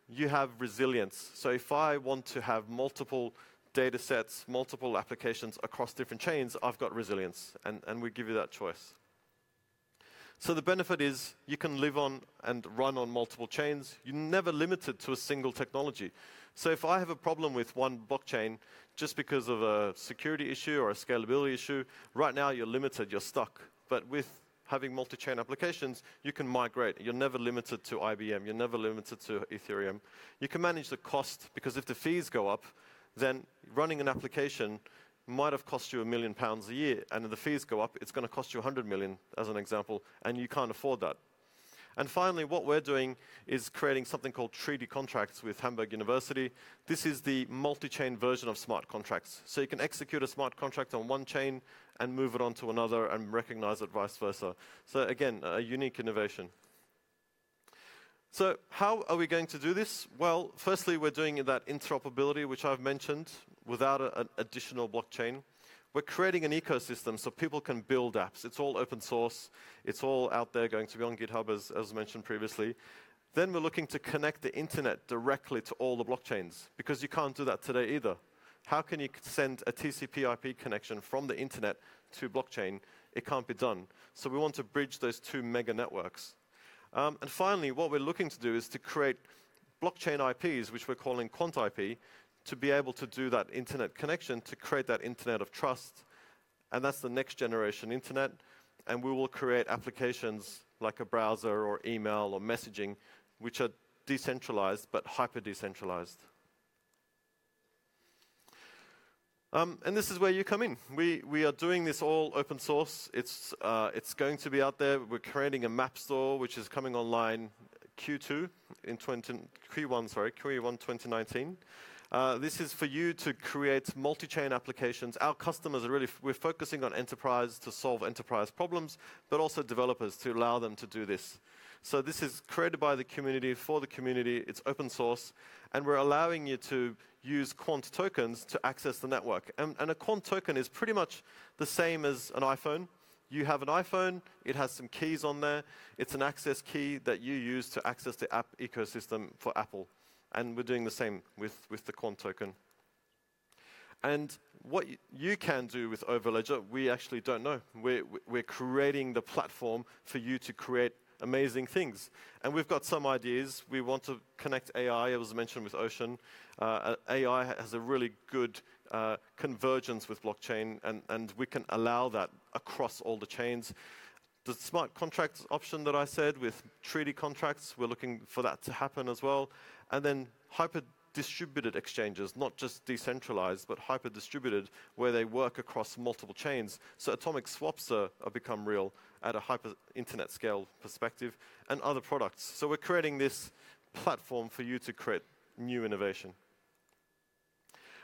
you have resilience. So if I want to have multiple data sets, multiple applications across different chains, I've got resilience, and we give you that choice. So the benefit is you can live on and run on multiple chains. You're never limited to a single technology. So if I have a problem with one blockchain just because of a security issue or a scalability issue, right now you're limited, you're stuck. But with having multi-chain applications, you can migrate. You're never limited to IBM. You're never limited to Ethereum. You can manage the cost, because if the fees go up, then running an application might have cost you £1 million a year, and if the fees go up, it's going to cost you 100 million, as an example, and you can't afford that. And finally, what we're doing is creating something called treaty contracts with Hamburg University. This is the multi-chain version of smart contracts. So you can execute a smart contract on one chain and move it on to another and recognize it vice versa. So again, a unique innovation. So how are we going to do this? Well, firstly, we're doing that interoperability, which I've mentioned, without an additional blockchain. We're creating an ecosystem so people can build apps. It's all open source. It's all out there, going to be on GitHub, as mentioned previously. Then we're looking to connect the internet directly to all the blockchains, because you can't do that today either. How can you send a TCP/IP connection from the internet to blockchain? It can't be done. So we want to bridge those two mega networks. And finally, what we're looking to do is to create blockchain IPs, which we're calling Quant IP, to be able to do that internet connection, to create that internet of trust. And that's the next generation internet. And we will create applications like a browser or email or messaging, which are decentralized but hyper-decentralized. And this is where you come in. We are doing this all open source. It's going to be out there. We're creating a map store, which is coming online Q1 2019. This is for you to create multi-chain applications. Our customers are we're focusing on enterprise to solve enterprise problems, but also developers to allow them to do this. So this is created by the community, for the community. It's open source, and we're allowing you to use quant tokens to access the network. And a quant token is pretty much the same as an iPhone. You have an iPhone, it has some keys on there. It's an access key that you use to access the app ecosystem for Apple. And we're doing the same with the quant token. And what you can do with Overledger, we actually don't know. We're creating the platform for you to create amazing things. And we've got some ideas. We want to connect AI, as was mentioned with Ocean. AI has a really good convergence with blockchain, and we can allow that across all the chains. The smart contracts option that I said with treaty contracts, we're looking for that to happen as well. And then hyper-distributed exchanges, not just decentralized, but hyper-distributed, where they work across multiple chains. So atomic swaps are become real at a hyper-internet scale perspective, and other products. So we're creating this platform for you to create new innovation.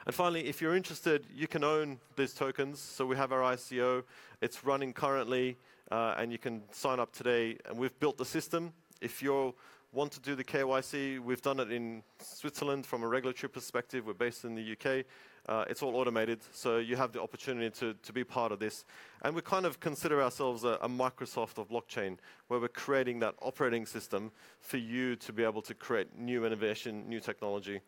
And finally, if you're interested, you can own these tokens. So we have our ICO. It's running currently, and you can sign up today. And we've built the system. If you want to do the KYC, we've done it in Switzerland from a regulatory perspective. We're based in the UK. It's all automated, so you have the opportunity to be part of this. And we kind of consider ourselves a Microsoft of blockchain, where we're creating that operating system for you to be able to create new innovation, new technology.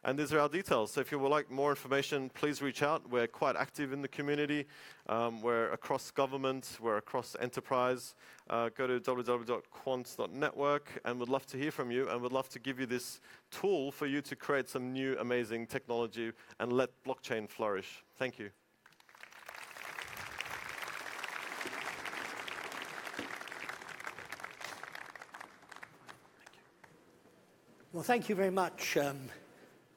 And these are our details. So if you would like more information, please reach out. We're quite active in the community. We're across government. We're across enterprise. Go to www.quants.network, and we'd love to hear from you, and we'd love to give you this tool for you to create some new amazing technology and let blockchain flourish. Thank you. Well, thank you very much,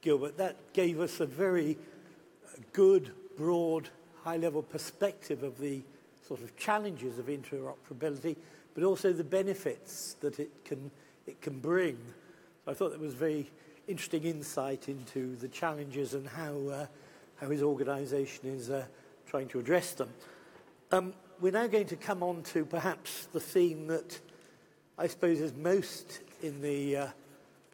Gilbert. That gave us a very good, broad, high-level perspective of the sort of challenges of interoperability, but also the benefits that it can bring. So I thought that was very interesting insight into the challenges and how his organisation is trying to address them. We're now going to come on to perhaps the theme that I suppose is most in the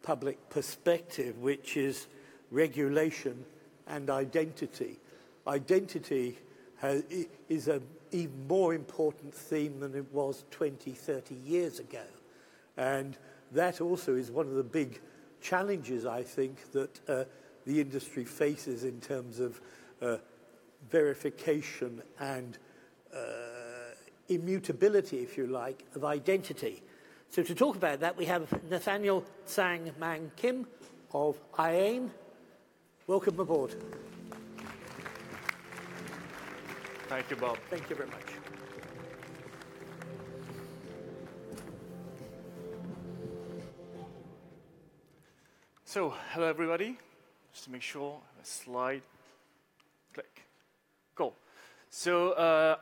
public perspective, which is regulation and identity. Identity is an even more important theme than it was 20, 30 years ago. And that also is one of the big challenges, I think, that the industry faces in terms of verification and immutability, if you like, of identity. So to talk about that, we have Nathaniel Tsang Mang Kim of IAIN. Welcome aboard. Thank you, Bob. Thank you very much. So, hello everybody. Just to make sure, a slide. Click. Go. So,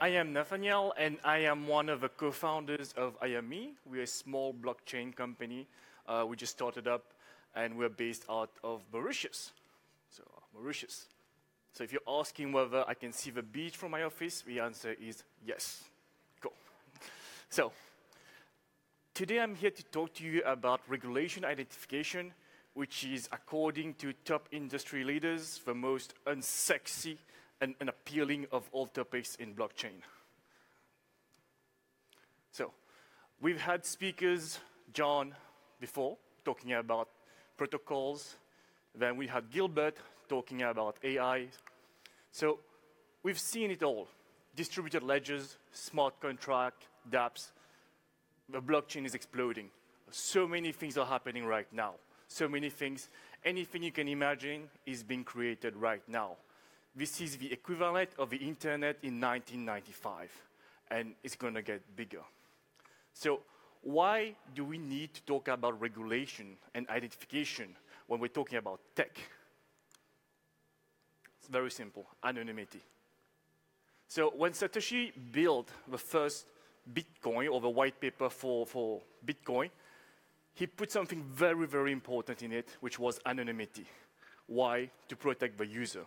I am Nathaniel, and I am one of the co-founders of IAME. We're a small blockchain company. We just started up, and we're based out of Mauritius. So, Mauritius. So if you're asking whether I can see the beach from my office, the answer is yes. Go. So, today I'm here to talk to you about regulation identification, which is, according to top industry leaders, the most unsexy and unappealing of all topics in blockchain. So, we've had speakers, John, before, talking about protocols. Then we had Gilbert talking about AI. So we've seen it all. Distributed ledgers, smart contract, dApps. The blockchain is exploding. So many things are happening right now. So many things. Anything you can imagine is being created right now. This is the equivalent of the internet in 1995, and it's going to get bigger. So why do we need to talk about regulation and identification when we're talking about tech? It's very simple, anonymity. So when Satoshi built the first Bitcoin, or the white paper for Bitcoin, he put something very, very important in it, which was anonymity. Why? To protect the user.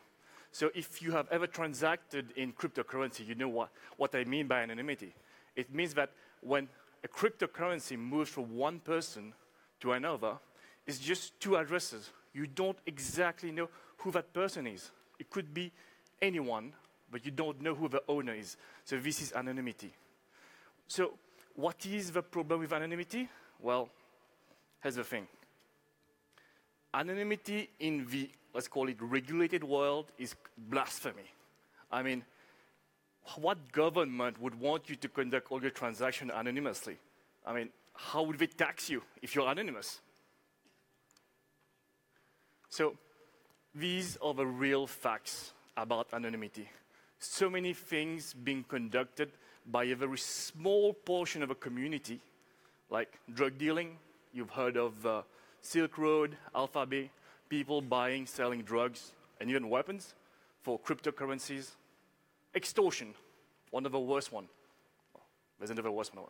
So if you have ever transacted in cryptocurrency, you know what I mean by anonymity. It means that when a cryptocurrency moves from one person to another, it's just two addresses. You don't exactly know who that person is. It could be anyone, but you don't know who the owner is. So this is anonymity. So what is the problem with anonymity? Well, here's the thing. Anonymity in the, let's call it, regulated world is blasphemy. I mean, what government would want you to conduct all your transactions anonymously? I mean, how would they tax you if you're anonymous? So these are the real facts about anonymity. So many things being conducted by a very small portion of a community, like drug dealing. You've heard of Silk Road, Alphabet, people buying, selling drugs, and even weapons for cryptocurrencies. Extortion, one of the worst one. There's another worst one.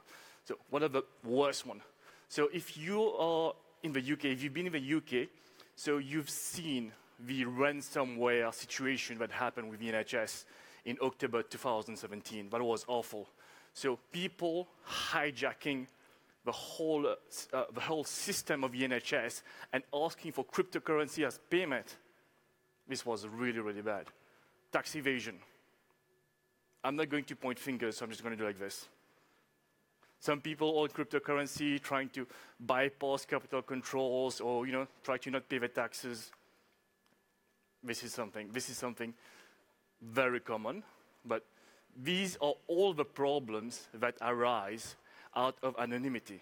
So one of the worst one. So if you are in the UK, if you've been in the UK, so you've seen the ransomware situation that happened with the NHS in October 2017. That was awful. So people hijacking the whole system of the NHS and asking for cryptocurrency as payment. This was really, really bad. Tax evasion. I'm not going to point fingers, so I'm just going to do like this. Some people own cryptocurrency trying to bypass capital controls or, try to not pay the taxes. This is something very common, but these are all the problems that arise out of anonymity.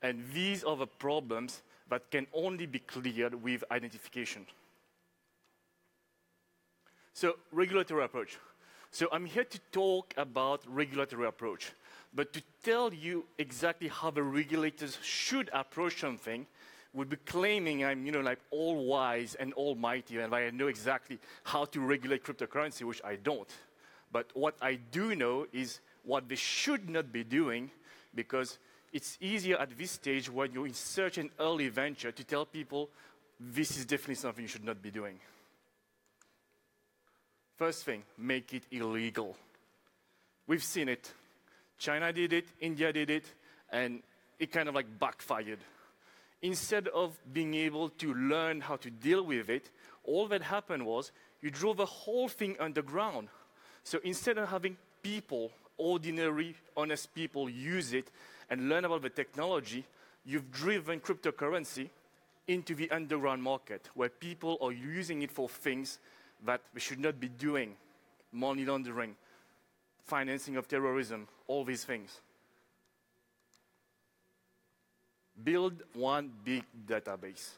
And these are the problems that can only be cleared with identification. So, regulatory approach. So I'm here to talk about regulatory approach. But to tell you exactly how the regulators should approach something would be claiming I'm, like all wise and almighty, and I know exactly how to regulate cryptocurrency, which I don't. But what I do know is what they should not be doing, because it's easier at this stage when you're in such an early venture to tell people this is definitely something you should not be doing. First thing, make it illegal. We've seen it. China did it, India did it, and it kind of like backfired. Instead of being able to learn how to deal with it, all that happened was you drove the whole thing underground. So instead of having people, ordinary, honest people, use it and learn about the technology, you've driven cryptocurrency into the underground market, where people are using it for things that we should not be doing. Money laundering, financing of terrorism, all these things. Build one big database.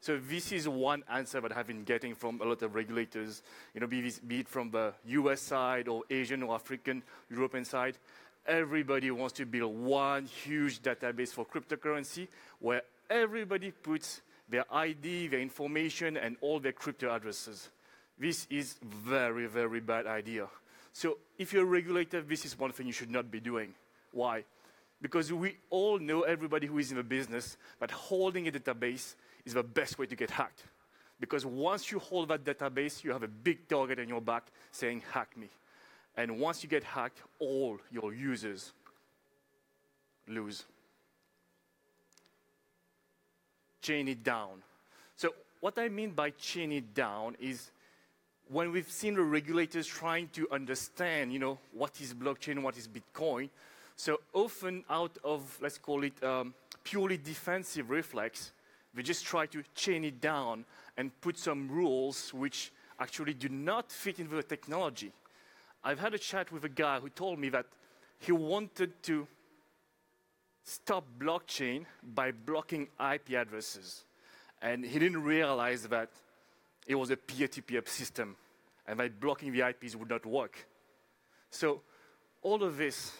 So this is one answer that I've been getting from a lot of regulators, be it from the US side or Asian or African, European side. Everybody wants to build one huge database for cryptocurrency where everybody puts their ID, their information, and all their crypto addresses. This is very, very bad idea. So if you're a regulator, this is one thing you should not be doing. Why? Because we all know, everybody who is in the business, that holding a database is the best way to get hacked. Because once you hold that database, you have a big target on your back saying, hack me. And once you get hacked, all your users lose. Chain it down. So what I mean by chain it down is when we've seen the regulators trying to understand, what is blockchain, what is Bitcoin, so often out of, let's call it, purely defensive reflex, we just try to chain it down and put some rules which actually do not fit into the technology. I've had a chat with a guy who told me that he wanted to stop blockchain by blocking IP addresses. And he didn't realize that it was a peer-to-peer system, and by blocking the IPs would not work. So all of this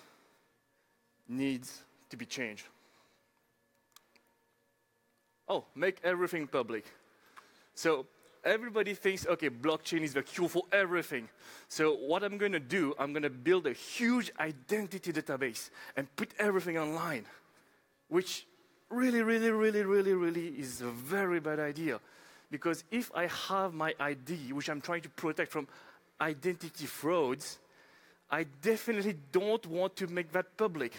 needs to be changed. Oh, make everything public. So everybody thinks, okay, blockchain is the cure for everything. So what I'm going to do, I'm going to build a huge identity database and put everything online, which really, really, really, really, really is a very bad idea. Because if I have my ID, which I'm trying to protect from identity frauds, I definitely don't want to make that public.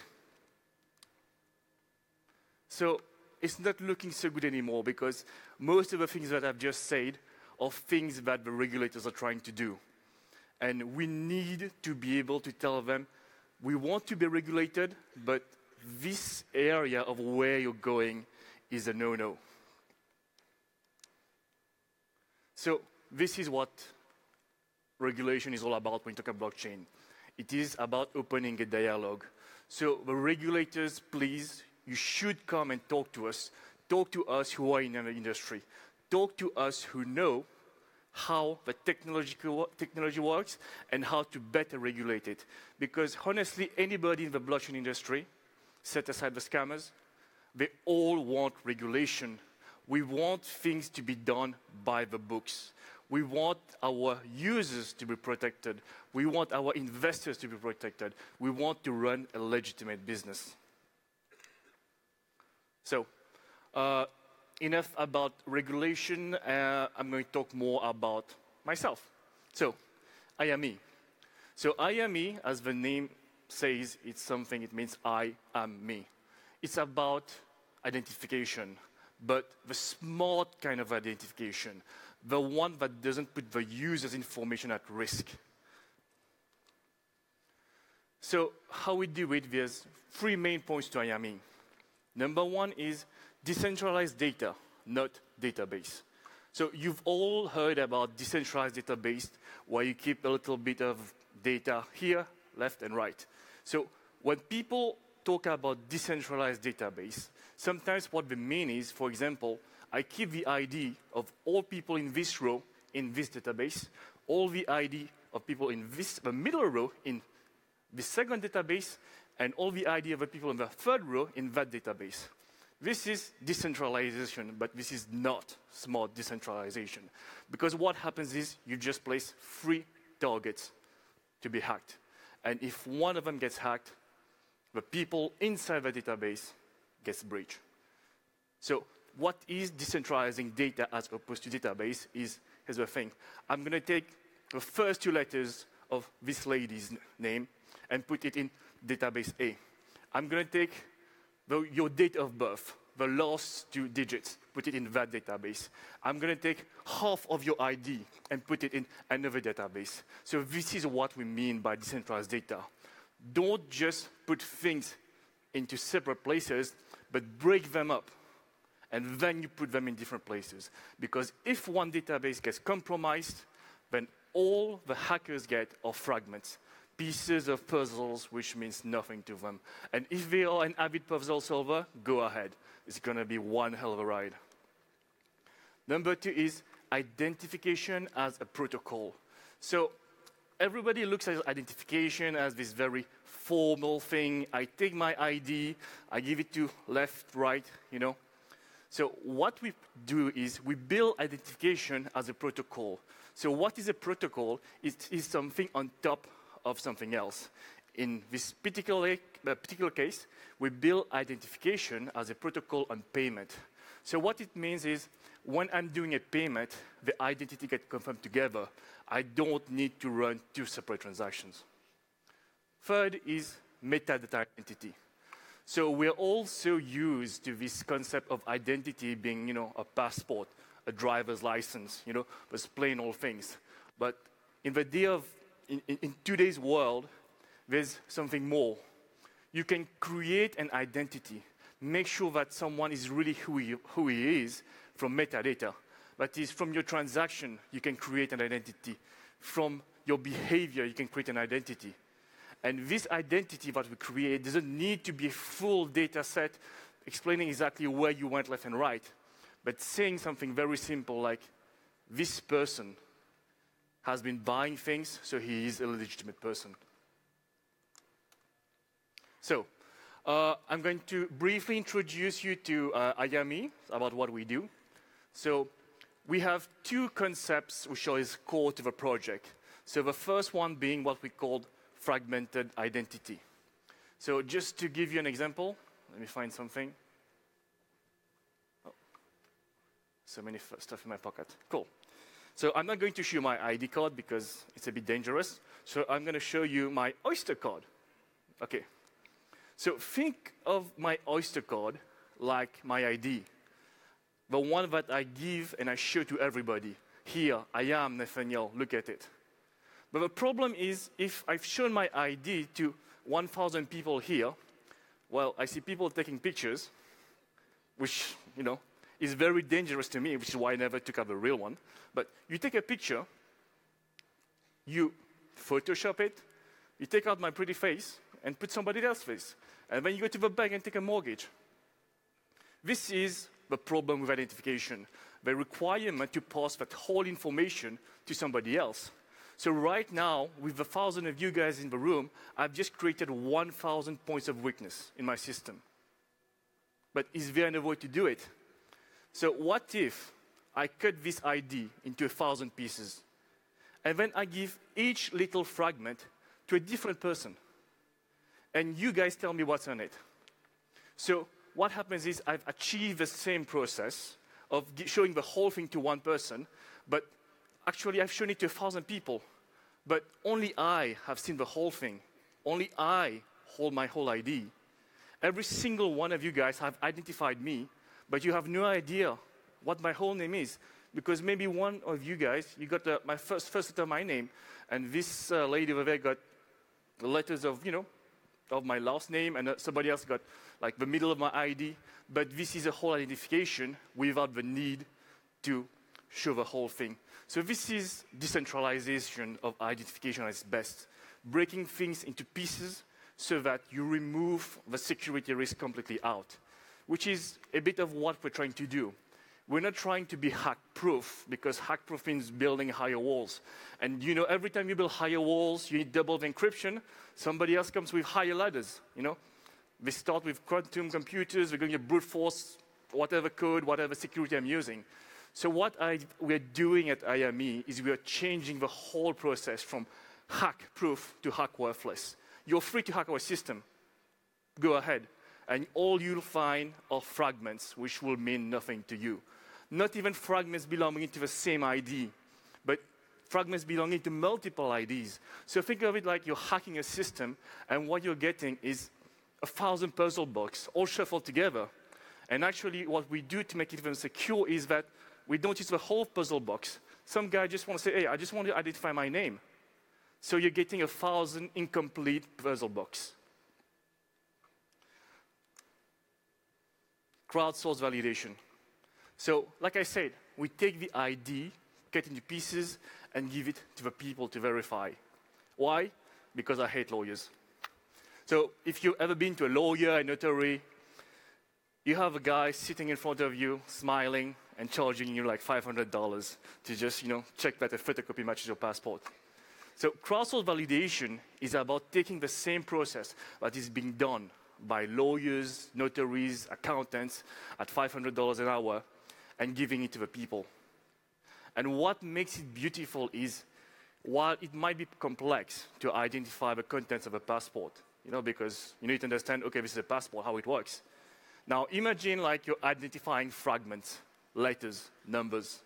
So it's not looking so good anymore, because most of the things that I've just said are things that the regulators are trying to do. And we need to be able to tell them, we want to be regulated, but this area of where you're going is a no-no. So this is what regulation is all about when you talk about blockchain. It is about opening a dialogue. So the regulators, please, you should come and talk to us. Talk to us who are in the industry. Talk to us who know how the technology works and how to better regulate it. Because honestly, anybody in the blockchain industry, set aside the scammers, they all want regulation. We want things to be done by the books. We want our users to be protected. We want our investors to be protected. We want to run a legitimate business. So, enough about regulation. I'm going to talk more about myself. So, I am me. So, I am me, as the name says, it's something, it means I am me. It's about identification, but the smart kind of identification, the one that doesn't put the user's information at risk. So, how we do it, there's 3 main points to I am me. Number 1 is decentralized data, not database. So you've all heard about decentralized database, where you keep a little bit of data here, left and right. So when people talk about decentralized database, sometimes what they mean is, for example, I keep the ID of all people in this row in this database, all the ID of people in the middle row in the second database, and all the ID of the people in the third row in that database. This is decentralization, but this is not smart decentralization. Because what happens is you just place 3 targets to be hacked. And if one of them gets hacked, the people inside the database gets breached. So what is decentralizing data as opposed to database is, here's the thing. I'm going to take the first 2 letters of this lady's name and put it in database A. I'm going to take your date of birth, the last 2 digits, put it in that database. I'm going to take half of your ID and put it in another database. So this is what we mean by decentralized data. Don't just put things into separate places, but break them up. And then you put them in different places. Because if one database gets compromised, then all the hackers get are fragments. Pieces of puzzles, which means nothing to them. And if they are an avid puzzle solver, go ahead. It's going to be one hell of a ride. Number 2 is identification as a protocol. So everybody looks at identification as this very formal thing. I take my ID, I give it to left, right, you know. So what we do is we build identification as a protocol. So what is a protocol? It is something on top of something else. In this particular case, we build identification as a protocol on payment. So what it means is, when I'm doing a payment, the identity gets confirmed together. I don't need to run 2 separate transactions. Third is metadata identity. So we're also used to this concept of identity being, you know, a passport, a driver's license, you know, those plain old things. But in the day of in today's world, there's something more. You can create an identity, make sure that someone is really who he is from metadata. That is, from your transaction, you can create an identity. From your behavior, you can create an identity. And this identity that we create doesn't need to be a full data set explaining exactly where you went left and right, but saying something very simple like, this person has been buying things, so he is a legitimate person. So, I'm going to briefly introduce you to IAME, about what we do. So, we have two concepts which are core to the project. So the first one being what we call fragmented identity. So just to give you an example, let me find something. Oh, so many stuff in my pocket. Cool. So I'm not going to show you my ID card because it's a bit dangerous. So I'm going to show you my Oyster card. Okay. So think of my Oyster card like my ID. The one that I give and I show to everybody. Here, I am Nathaniel, look at it. But the problem is, if I've shown my ID to 1,000 people here, well, I see people taking pictures, which, is very dangerous to me, which is why I never took out a real one. But you take a picture, you Photoshop it, you take out my pretty face and put somebody else's face. And then you go to the bank and take a mortgage. This is the problem with identification, the requirement to pass that whole information to somebody else. So right now, with the 1,000 of you guys in the room, I've just created 1,000 points of weakness in my system. But is there another way to do it? So what if I cut this ID into 1,000 pieces, and then I give each little fragment to a different person, and you guys tell me what's on it? So what happens is I've achieved the same process of showing the whole thing to one person, but actually I've shown it to 1,000 people, but only I have seen the whole thing. Only I hold my whole ID. Every single one of you guys have identified me, but you have no idea what my whole name is, because maybe one of you guys, you got my first letter of my name, and this lady over there got the letters of my last name, and somebody else got like the middle of my ID. But this is a whole identification without the need to show the whole thing. So this is decentralization of identification at its best, breaking things into pieces so that you remove the security risk completely out, which is a bit of what we're trying to do. We're not trying to be hack-proof, because hack-proof means building higher walls. And every time you build higher walls, you need double the encryption. Somebody else comes with higher ladders, They start with quantum computers, we're going to brute force whatever code, whatever security I'm using. So what we're doing at IME is we are changing the whole process from hack-proof to hack-worthless. You're free to hack our system. Go ahead. And all you'll find are fragments, which will mean nothing to you. Not even fragments belonging to the same ID, but fragments belonging to multiple IDs. So think of it like you're hacking a system, and what you're getting is 1,000 puzzle blocks all shuffled together. And actually, what we do to make it even secure is that we don't use the whole puzzle box. Some guy just wants to say, hey, I just want to identify my name. So you're getting 1,000 incomplete puzzle blocks. Crowdsourced validation. So, like I said, we take the ID, cut into pieces, and give it to the people to verify. Why? Because I hate lawyers. So, if you've ever been to a lawyer, a notary, you have a guy sitting in front of you, smiling, and charging you like $500 to just, check that a photocopy matches your passport. So, crowdsourced validation is about taking the same process that is being done by lawyers, notaries, accountants at $500 an hour and giving it to the people. And what makes it beautiful is, while it might be complex to identify the contents of a passport, because you need to understand, okay, this is a passport, how it works. Now, imagine like you're identifying fragments, letters, numbers.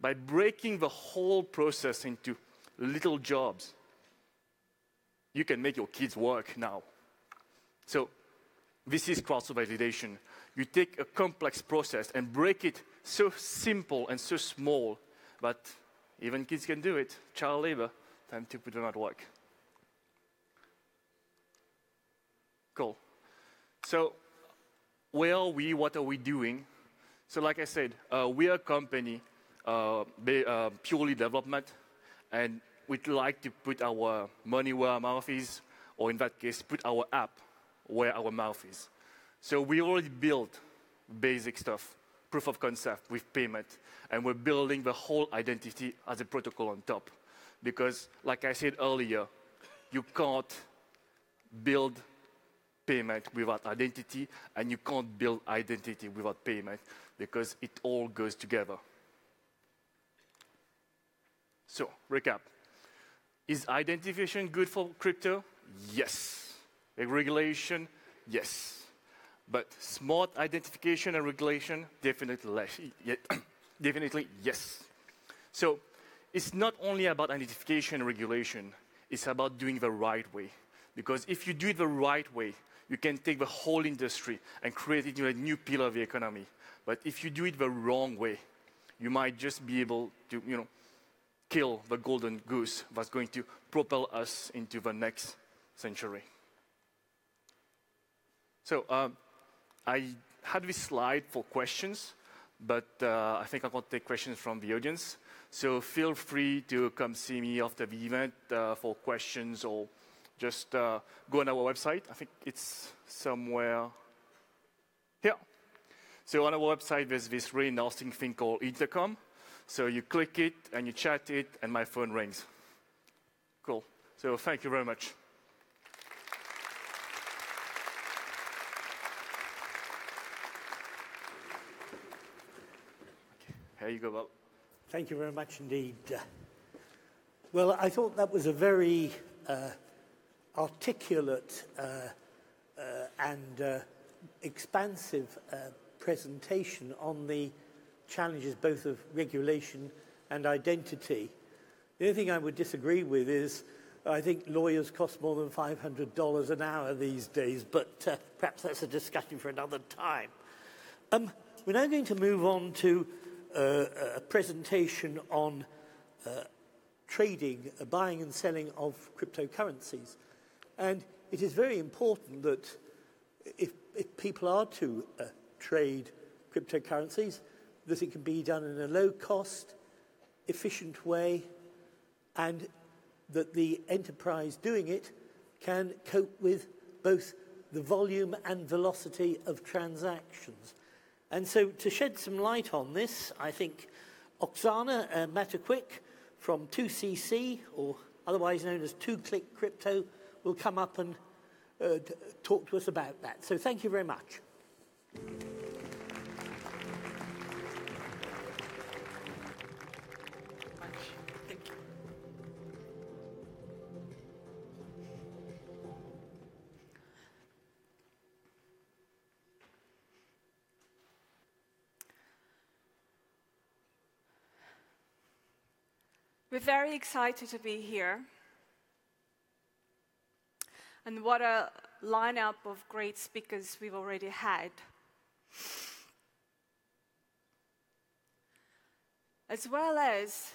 By breaking the whole process into little jobs, you can make your kids work now. So this is crowdsourced validation. You take a complex process and break it so simple and so small that even kids can do it. Child labor, time to put them at work. Cool. So where are we? What are we doing? So like I said, we are a company, purely development, and we'd like to put our money where our mouth is, or in that case, put our app where our mouth is. So we already built basic stuff, proof of concept with payment, and we're building the whole identity as a protocol on top. Because, like I said earlier, you can't build payment without identity, and you can't build identity without payment because it all goes together. So, recap. Is identification good for crypto? Yes. Regulation? Yes. But smart identification and regulation? Definitely yes. So, it's not only about identification and regulation, it's about doing the right way. Because if you do it the right way, you can take the whole industry and create it into a new pillar of the economy. But if you do it the wrong way, you might just be able to, kill the golden goose that's going to propel us into the next century. So I had this slide for questions, but I think I can't take questions from the audience. So feel free to come see me after the event for questions, or just go on our website. I think it's somewhere here. So on our website, there's this really nasty thing called intercom. So you click it, and you chat it, and my phone rings. Cool. So thank you very much. Okay. Here you go, Bob. Thank you very much indeed. Well, I thought that was a very articulate and expansive presentation on the challenges both of regulation and identity. The only thing I would disagree with is I think lawyers cost more than $500 an hour these days, but perhaps that's a discussion for another time. We're now going to move on to a presentation on trading, buying and selling of cryptocurrencies. And it is very important that if people are to trade cryptocurrencies, that it can be done in a low-cost, efficient way, and that the enterprise doing it can cope with both the volume and velocity of transactions. And so to shed some light on this, I think Oksana Mataquick from 2CC, or otherwise known as 2-Click Crypto, will come up and talk to us about that. So thank you very much. We're very excited to be here. And what a lineup of great speakers we've already had. As well as,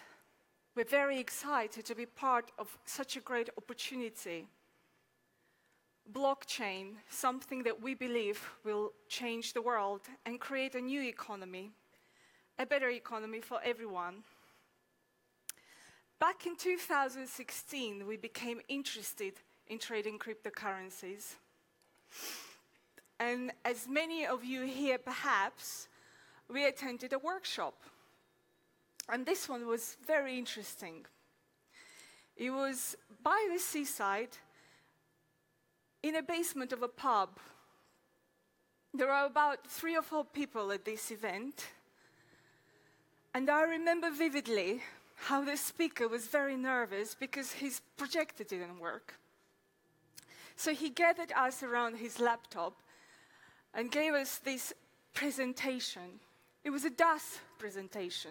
we're very excited to be part of such a great opportunity. Blockchain, something that we believe will change the world and create a new economy, a better economy for everyone. Back in 2016, we became interested in trading cryptocurrencies. And as many of you here perhaps, we attended a workshop. And this one was very interesting. It was by the seaside, in a basement of a pub. There were about 3 or 4 people at this event. And I remember vividly how the speaker was very nervous because his projector didn't work. So he gathered us around his laptop and gave us this presentation. It was a DAS presentation.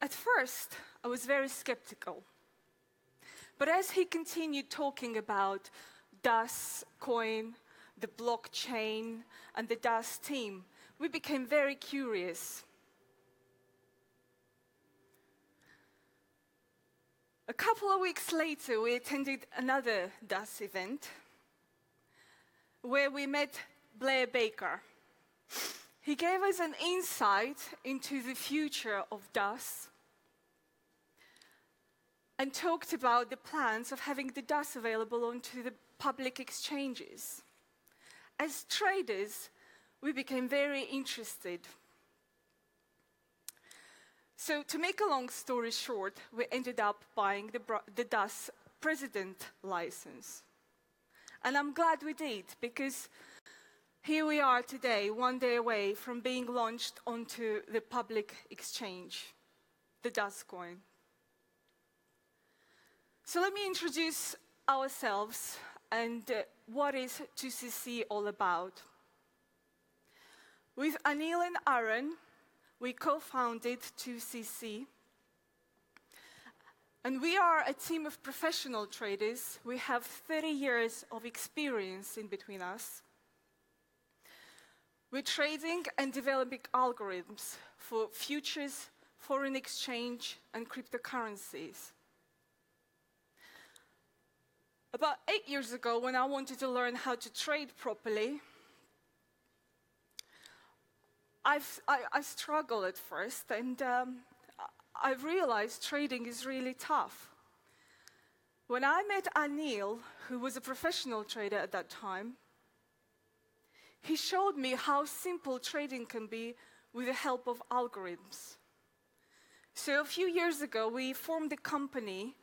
At first, I was very skeptical. But as he continued talking about Dascoin, the blockchain, and the DAS team, we became very curious. A couple of weeks later, we attended another DAS event where we met Blair Baker. He gave us an insight into the future of DAS and talked about the plans of having the DAS available onto the public exchanges. As traders, we became very interested. So to make a long story short, we ended up buying the DAS president license. And I'm glad we did, because here we are today, one day away from being launched onto the public exchange, the Dascoin. So let me introduce ourselves and what is 2CC all about. With Anil and Aaron, we co-founded 2CC. And we are a team of professional traders. We have 30 years of experience in between us. We're trading and developing algorithms for futures, foreign exchange, and cryptocurrencies. About 8 years ago, when I wanted to learn how to trade properly, I struggled at first, and I realized trading is really tough. When I met Anil, who was a professional trader at that time, he showed me how simple trading can be with the help of algorithms. So a few years ago, we formed a company,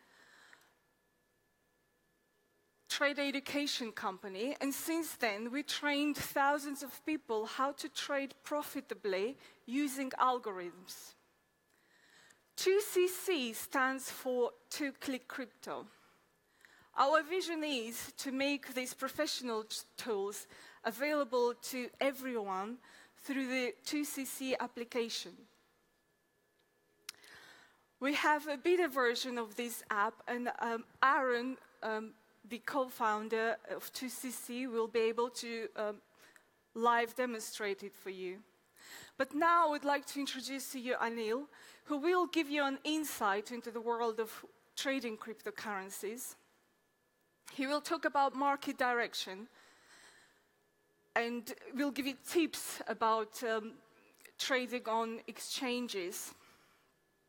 trade education company, and since then we trained thousands of people how to trade profitably using algorithms. 2CC stands for two-click crypto. Our vision is to make these professional tools available to everyone through the 2CC application. We have a beta version of this app, and Aaron, the co-founder of 2CC, will be able to live demonstrate it for you. But now I would like to introduce to you Anil, who will give you an insight into the world of trading cryptocurrencies. He will talk about market direction, and will give you tips about trading on exchanges.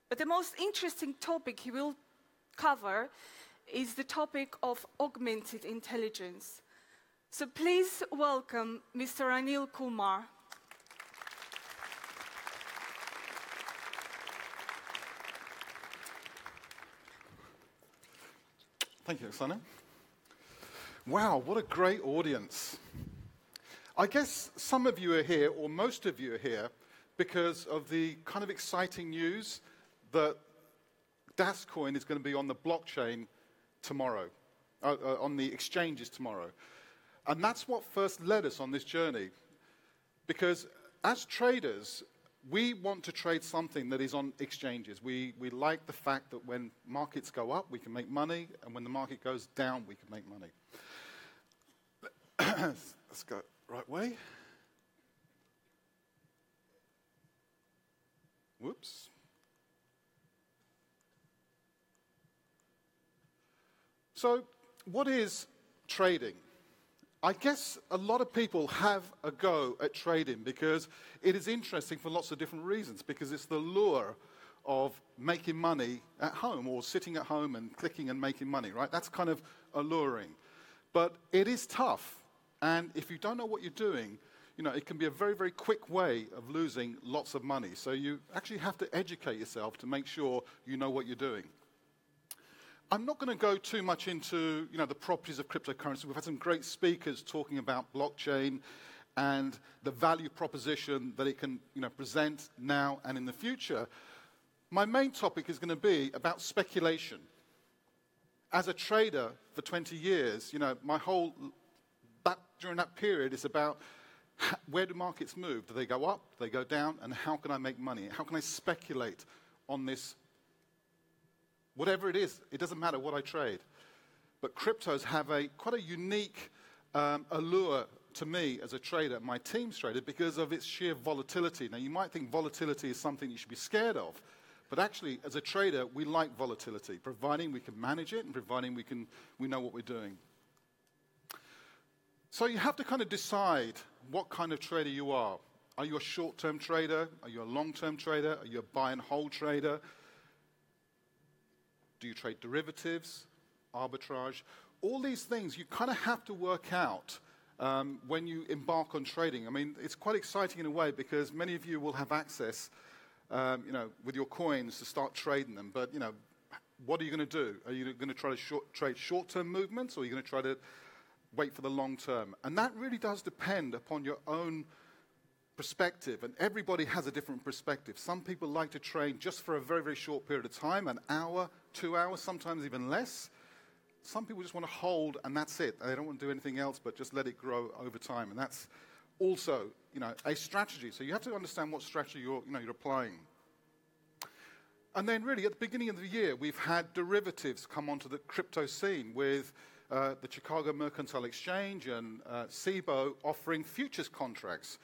But the most interesting topic he will cover is the topic of augmented intelligence. So please welcome Mr. Anil Kumar. Thank you, Oksana. Wow, what a great audience. I guess some of you are here, or most of you are here, because of the kind of exciting news that Dascoin is going to be on the blockchain tomorrow, on the exchanges tomorrow. And that's what first led us on this journey. Because as traders, we want to trade something that is on exchanges. We like the fact that when markets go up, we can make money, and when the market goes down, we can make money. Let's go right way. Whoops. So, what is trading? I guess a lot of people have a go at trading because it is interesting for lots of different reasons, because it's the lure of making money at home or sitting at home and clicking and making money, right? That's kind of alluring. But it is tough. And if you don't know what you're doing, you know, it can be a very, very quick way of losing lots of money. So you actually have to educate yourself to make sure you know what you're doing. I'm not going to go too much into, you know, the properties of cryptocurrency. We've had some great speakers talking about blockchain and the value proposition that it can, you know, present now and in the future. My main topic is going to be about speculation. As a trader for 20 years, you know, my whole during that period is about where do markets move? Do they go up? Do they go down? And how can I make money? How can I speculate on this? Whatever it is, it doesn't matter what I trade. But cryptos have quite a unique allure to me as a trader, my team's trader, because of its sheer volatility. Now, you might think volatility is something you should be scared of. But actually, as a trader, we like volatility, providing we can manage it and providing we know what we're doing. So you have to kind of decide what kind of trader you are. Are you a short-term trader? Are you a long-term trader? Are you a buy and hold trader? Do you trade derivatives, arbitrage? All these things you kind of have to work out when you embark on trading. I mean, it's quite exciting in a way because many of you will have access, you know, with your coins to start trading them. But, you know, what are you going to do? Are you going to try to trade short-term movements, or are you going to try to wait for the long term? And that really does depend upon your own perspective, and everybody has a different perspective. Some people like to trade just for a very, very short period of time, an hour, 2 hours, sometimes even less. Some people just want to hold, and that's it. They don't want to do anything else but just let it grow over time, and that's also, a strategy. So you have to understand what strategy you're applying. And then really, at the beginning of the year, we've had derivatives come onto the crypto scene with the Chicago Mercantile Exchange and CBOE offering futures contracts.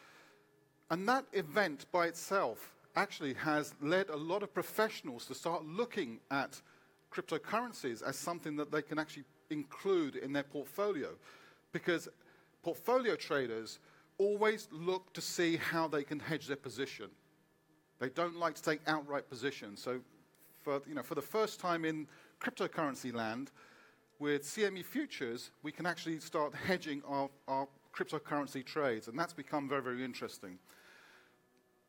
And that event by itself actually has led a lot of professionals to start looking at cryptocurrencies as something that they can actually include in their portfolio. Because portfolio traders always look to see how they can hedge their position. They don't like to take outright positions. So for the first time in cryptocurrency land, with CME futures, we can actually start hedging our cryptocurrency trades, and that's become very, very interesting.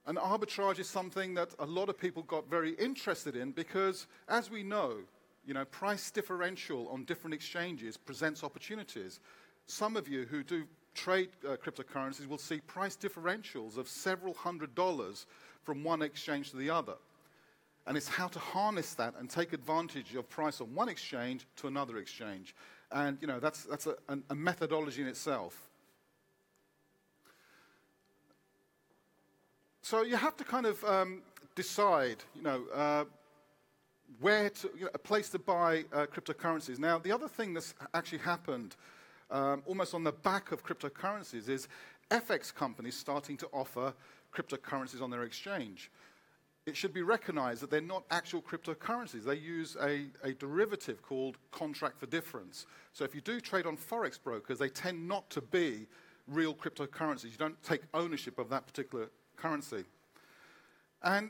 And arbitrage is something that a lot of people got very interested in because, as we know, price differential on different exchanges presents opportunities. Some of you who do trade cryptocurrencies will see price differentials of several $100s from one exchange to the other. And it's how to harness that and take advantage of price on one exchange to another exchange. And, that's a methodology in itself. So you have to kind of decide, where to, a place to buy cryptocurrencies. Now, the other thing that's actually happened almost on the back of cryptocurrencies is FX companies starting to offer cryptocurrencies on their exchange. It should be recognized that they're not actual cryptocurrencies. They use a derivative called contract for difference. So if you do trade on Forex brokers, they tend not to be real cryptocurrencies. You don't take ownership of that particular currency. And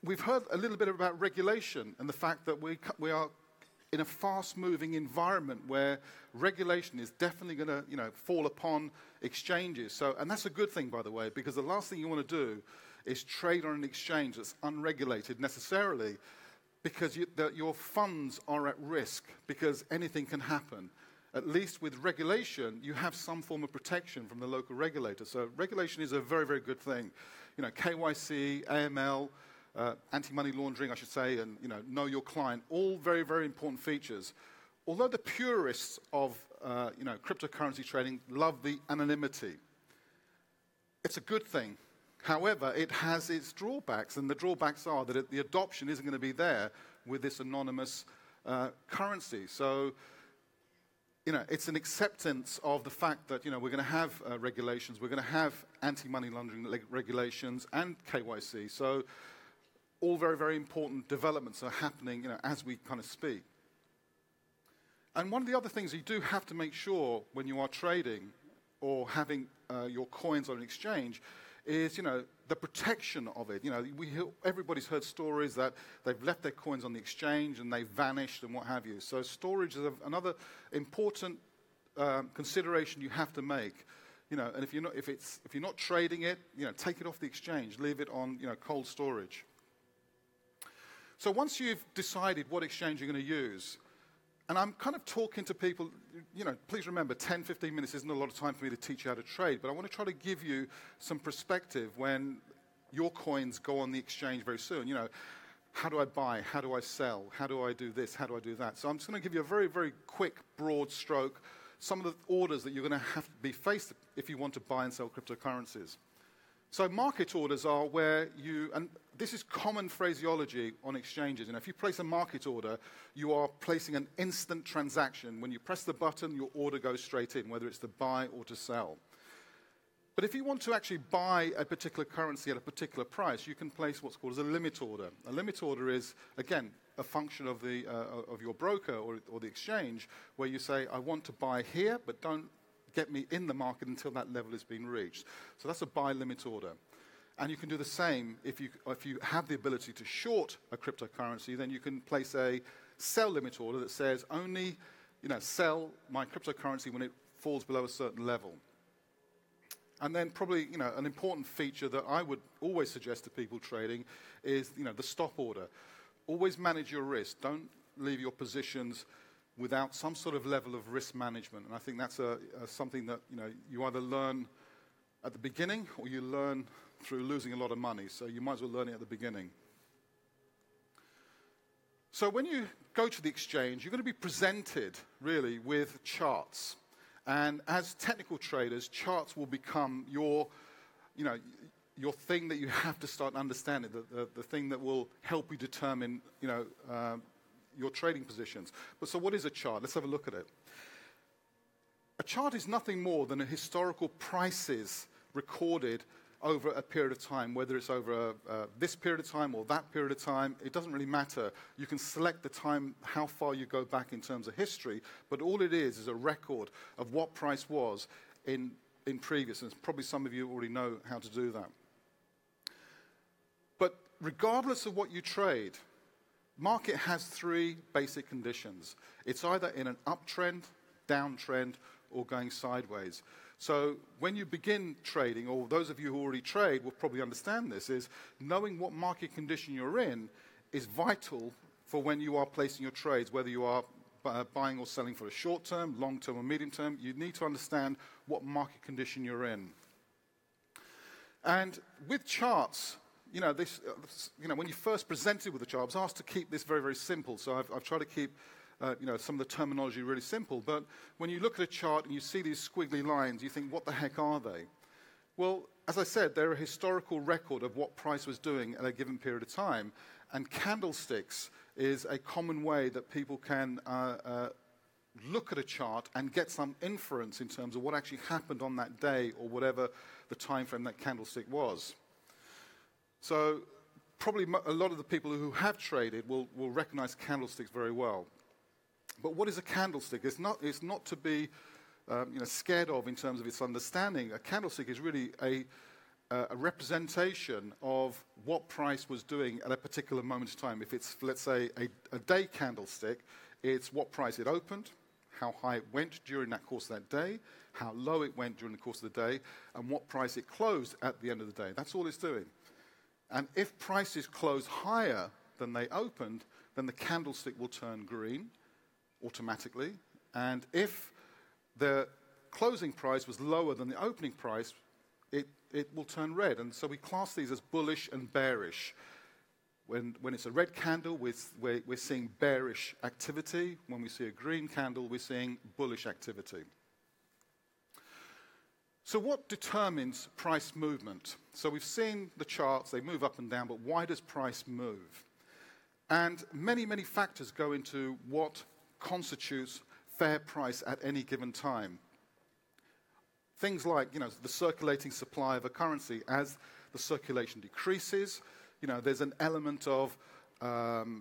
we've heard a little bit about regulation and the fact that we are in a fast-moving environment where regulation is definitely going to, fall upon exchanges. So, and that's a good thing, by the way, because the last thing you want to do is trade on an exchange that's unregulated necessarily, because your funds are at risk, because anything can happen. At least with regulation, you have some form of protection from the local regulator. So regulation is a very, very good thing. KYC, AML, anti-money laundering, I should say, and know your client, all very, very important features. Although the purists of cryptocurrency trading love the anonymity, it's a good thing. However, it has its drawbacks, and the drawbacks are that the adoption isn't going to be there with this anonymous currency. So, it's an acceptance of the fact that, we're going to have regulations, we're going to have anti-money laundering regulations and KYC. So, all very, very important developments are happening, as we kind of speak. And one of the other things you do have to make sure when you are trading or having your coins on an exchange is, the protection of it. Everybody's heard stories that they've left their coins on the exchange and they've vanished and what have you. So storage is another important consideration you have to make. And if you're not trading it, take it off the exchange, leave it on, cold storage. So once you've decided what exchange you're going to use, and I'm kind of talking to people, please remember 10, 15 minutes isn't a lot of time for me to teach you how to trade, but I want to try to give you some perspective when your coins go on the exchange very soon. How do I buy? How do I sell? How do I do this? How do I do that? So I'm just going to give you a very, very quick, broad stroke, some of the orders that you're going to have to be faced if you want to buy and sell cryptocurrencies. So market orders are where and this is common phraseology on exchanges. If you place a market order, you are placing an instant transaction. When you press the button, your order goes straight in, whether it's to buy or to sell. But if you want to actually buy a particular currency at a particular price, you can place what's called a limit order. A limit order is, again, a function of your broker or the exchange, where you say, I want to buy here, but don't get me in the market until that level has been reached. So that's a buy limit order. And you can do the same if you have the ability to short a cryptocurrency, then you can place a sell limit order that says only, sell my cryptocurrency when it falls below a certain level. And then probably, an important feature that I would always suggest to people trading is, the stop order. always manage your risk. Don't leave your positions without some sort of level of risk management. And I think that's something that you either learn at the beginning or you learn through losing a lot of money. So you might as well learn it at the beginning. So when you go to the exchange, you're going to be presented, really, with charts. And as technical traders, charts will become your thing that you have to start understanding, the thing that will help you determine, your trading positions. But so what is a chart? Let's have a look at it. A chart is nothing more than a historical prices recorded over a period of time, whether it's over this period of time or that period of time. It doesn't really matter. You can select the time, how far you go back in terms of history, but all it is a record of what price was in previous, and probably some of you already know how to do that. But regardless of what you trade, market has three basic conditions. It's either in an uptrend, downtrend, or going sideways. So when you begin trading, or those of you who already trade will probably understand this, is knowing what market condition you're in is vital for when you are placing your trades, whether you are buying or selling for a short term, long term, or medium term. You need to understand what market condition you're in. And with charts, when you first presented with the chart, I was asked to keep this very, very simple. So I've tried to keep some of the terminology really simple. But when you look at a chart and you see these squiggly lines, you think, what the heck are they? Well, as I said, they're a historical record of what price was doing at a given period of time. And candlesticks is a common way that people can look at a chart and get some inference in terms of what actually happened on that day or whatever the time frame that candlestick was. So probably a lot of the people who have traded will recognize candlesticks very well. But what is a candlestick? It's not to be scared of in terms of its understanding. A candlestick is really a representation of what price was doing at a particular moment in time. If it's, let's say, a day candlestick, it's what price it opened, how high it went during that course of that day, how low it went during the course of the day, and what price it closed at the end of the day. That's all it's doing. And if prices close higher than they opened, then the candlestick will turn green automatically. And if the closing price was lower than the opening price, it will turn red. And so we class these as bullish and bearish. When it's a red candle, we're seeing bearish activity. When we see a green candle, we're seeing bullish activity. So what determines price movement? So we've seen the charts, they move up and down, but why does price move? And many, many factors go into what constitutes fair price at any given time. Things like, the circulating supply of a currency. As the circulation decreases, there's an element of,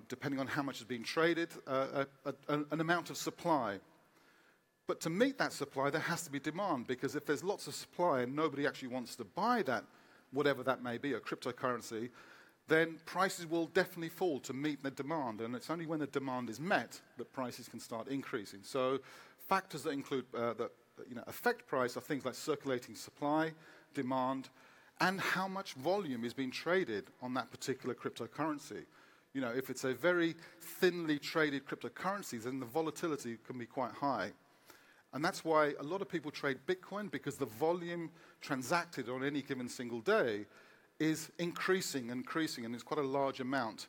depending on how much is being traded, an amount of supply. But to meet that supply, there has to be demand, because if there's lots of supply and nobody actually wants to buy that, whatever that may be, a cryptocurrency, then prices will definitely fall to meet the demand. And it's only when the demand is met that prices can start increasing. So factors that include that affect price are things like circulating supply, demand, and how much volume is being traded on that particular cryptocurrency. If it's a very thinly traded cryptocurrency, then the volatility can be quite high. And that's why a lot of people trade Bitcoin, because the volume transacted on any given single day is increasing, and it's quite a large amount,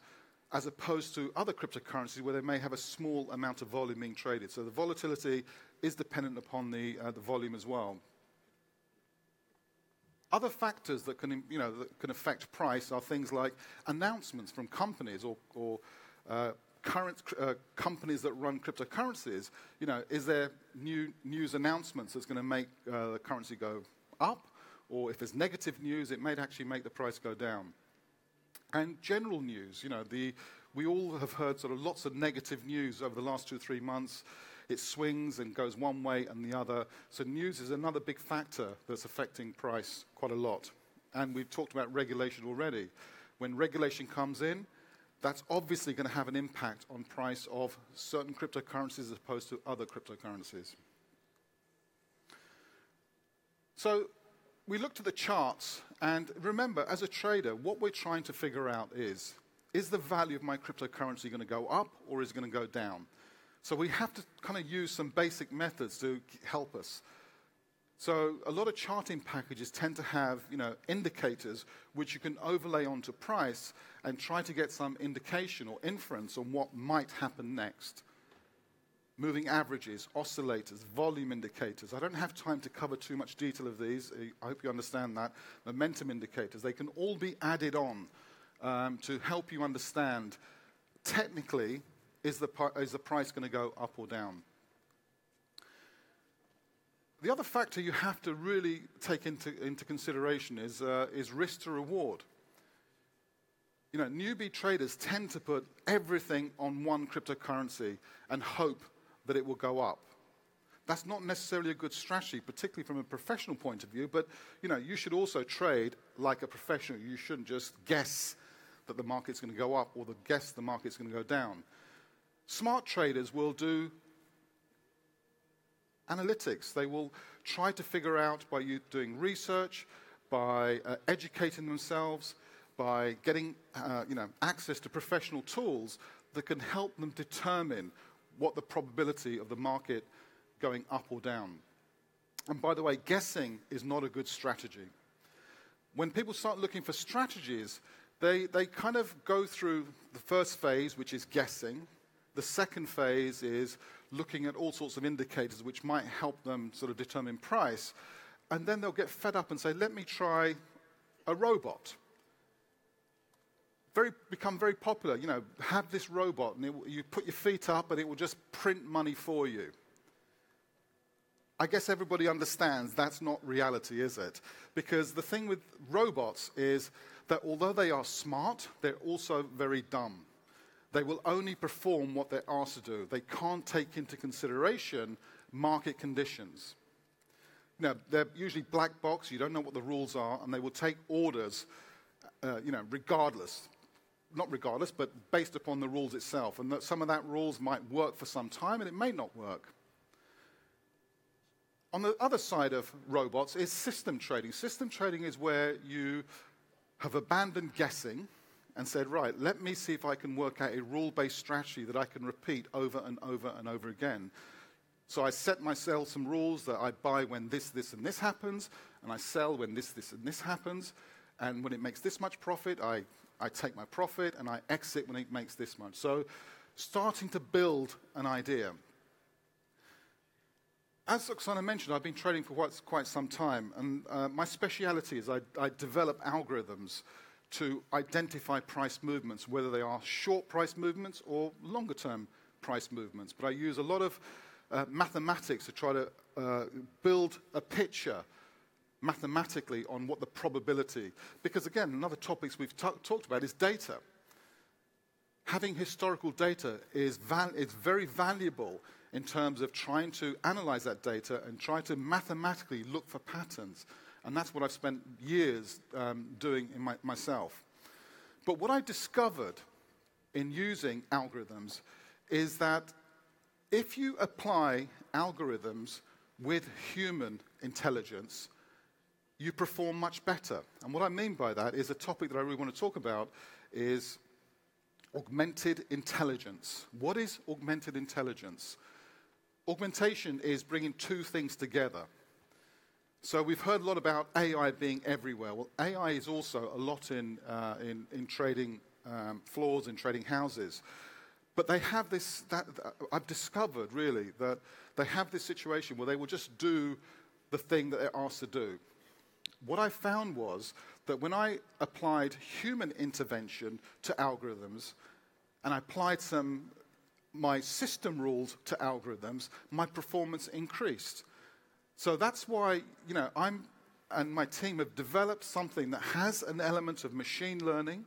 as opposed to other cryptocurrencies where they may have a small amount of volume being traded. So the volatility is dependent upon the volume as well. Other factors that can affect price are things like announcements from companies or current companies that run cryptocurrencies. Is there new news announcements that's going to make the currency go up? Or if there's negative news, it may actually make the price go down. And general news, we all have heard sort of lots of negative news over the last 2 or 3 months. It swings and goes one way and the other. So news is another big factor that's affecting price quite a lot. And we've talked about regulation already. When regulation comes in, that's obviously going to have an impact on price of certain cryptocurrencies as opposed to other cryptocurrencies. So we looked at the charts, and remember, as a trader, what we're trying to figure out is is the value of my cryptocurrency going to go up or is it going to go down? So we have to kind of use some basic methods to help us. So a lot of charting packages tend to have, indicators which you can overlay onto price and try to get some indication or inference on what might happen next. Moving averages, oscillators, volume indicators. I don't have time to cover too much detail of these. I hope you understand that. Momentum indicators. They can all be added on to help you understand technically, is the price going to go up or down? The other factor you have to really take into consideration is risk to reward. Newbie traders tend to put everything on one cryptocurrency and hope that it will go up. That's not necessarily a good strategy, particularly from a professional point of view, but you should also trade like a professional. You shouldn't just guess that the market's going to go up or guess the market's going to go down. Smart traders will do analytics. They will try to figure out by doing research, by educating themselves, by getting access to professional tools that can help them determine what the probability of the market going up or down. And by the way, guessing is not a good strategy. When people start looking for strategies, they kind of go through the first phase, which is guessing. The second phase is looking at all sorts of indicators which might help them sort of determine price. And then they'll get fed up and say, let me try a robot. Become very popular. Have this robot, and you put your feet up, and it will just print money for you. I guess everybody understands that's not reality, is it? Because the thing with robots is that although they are smart, they're also very dumb. They will only perform what they're asked to do. They can't take into consideration market conditions. They're usually black box. You don't know what the rules are, and they will take orders, regardless. Not regardless, but based upon the rules itself. And that some of that rules might work for some time, and it may not work. On the other side of robots is system trading. System trading is where you have abandoned guessing and said, right, let me see if I can work out a rule-based strategy that I can repeat over and over and over again. So I set myself some rules that I buy when this, and this happens, and I sell when this, and this happens, and when it makes this much profit, I take my profit, and I exit when it makes this much. So starting to build an idea. As Oksana mentioned, I've been trading for quite some time, and my speciality is I develop algorithms to identify price movements, whether they are short price movements or longer-term price movements. But I use a lot of mathematics to try to build a picture mathematically on what the probability, because again, another topic we've talked about is data. Having historical data is very valuable in terms of trying to analyze that data and try to mathematically look for patterns. And that's what I've spent years doing myself. But what I discovered in using algorithms is that if you apply algorithms with human intelligence, you perform much better. And what I mean by that is a topic that I really want to talk about is augmented intelligence. What is augmented intelligence? Augmentation is bringing two things together. So we've heard a lot about AI being everywhere. Well, AI is also a lot in trading floors and trading houses. But they have this, I've discovered really, that they have this situation where they will just do the thing that they're asked to do. What I found was that when I applied human intervention to algorithms and I applied my system rules to algorithms, my performance increased. So that's why, I'm and my team have developed something that has an element of machine learning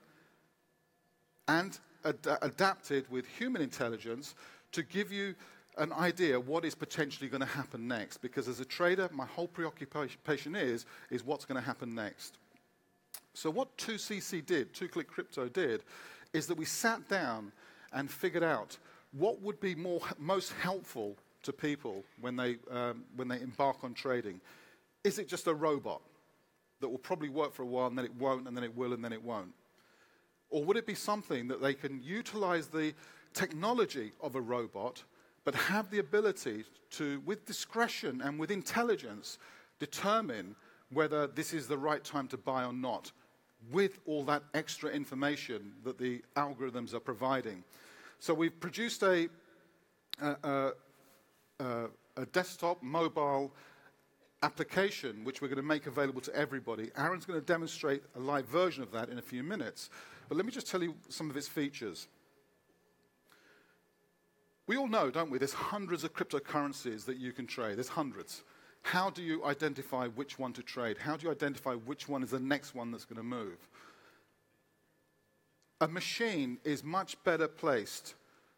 and adapted with human intelligence to give you an idea what is potentially going to happen next. Because as a trader, my whole preoccupation is what's going to happen next. So what 2CC did, 2Click Crypto did, is that we sat down and figured out what would be most helpful to people when they embark on trading. Is it just a robot that will probably work for a while and then it won't and then it will and then it won't? Or would it be something that they can utilize the technology of a robot, but have the ability to, with discretion and with intelligence, determine whether this is the right time to buy or not, with all that extra information that the algorithms are providing? So we've produced a desktop mobile application which we're going to make available to everybody. Aaron's going to demonstrate a live version of that in a few minutes. But let me just tell you some of its features. We all know, don't we, there's hundreds of cryptocurrencies that you can trade. There's hundreds. How do you identify which one to trade? How do you identify which one is the next one that's going to move? A machine is much better placed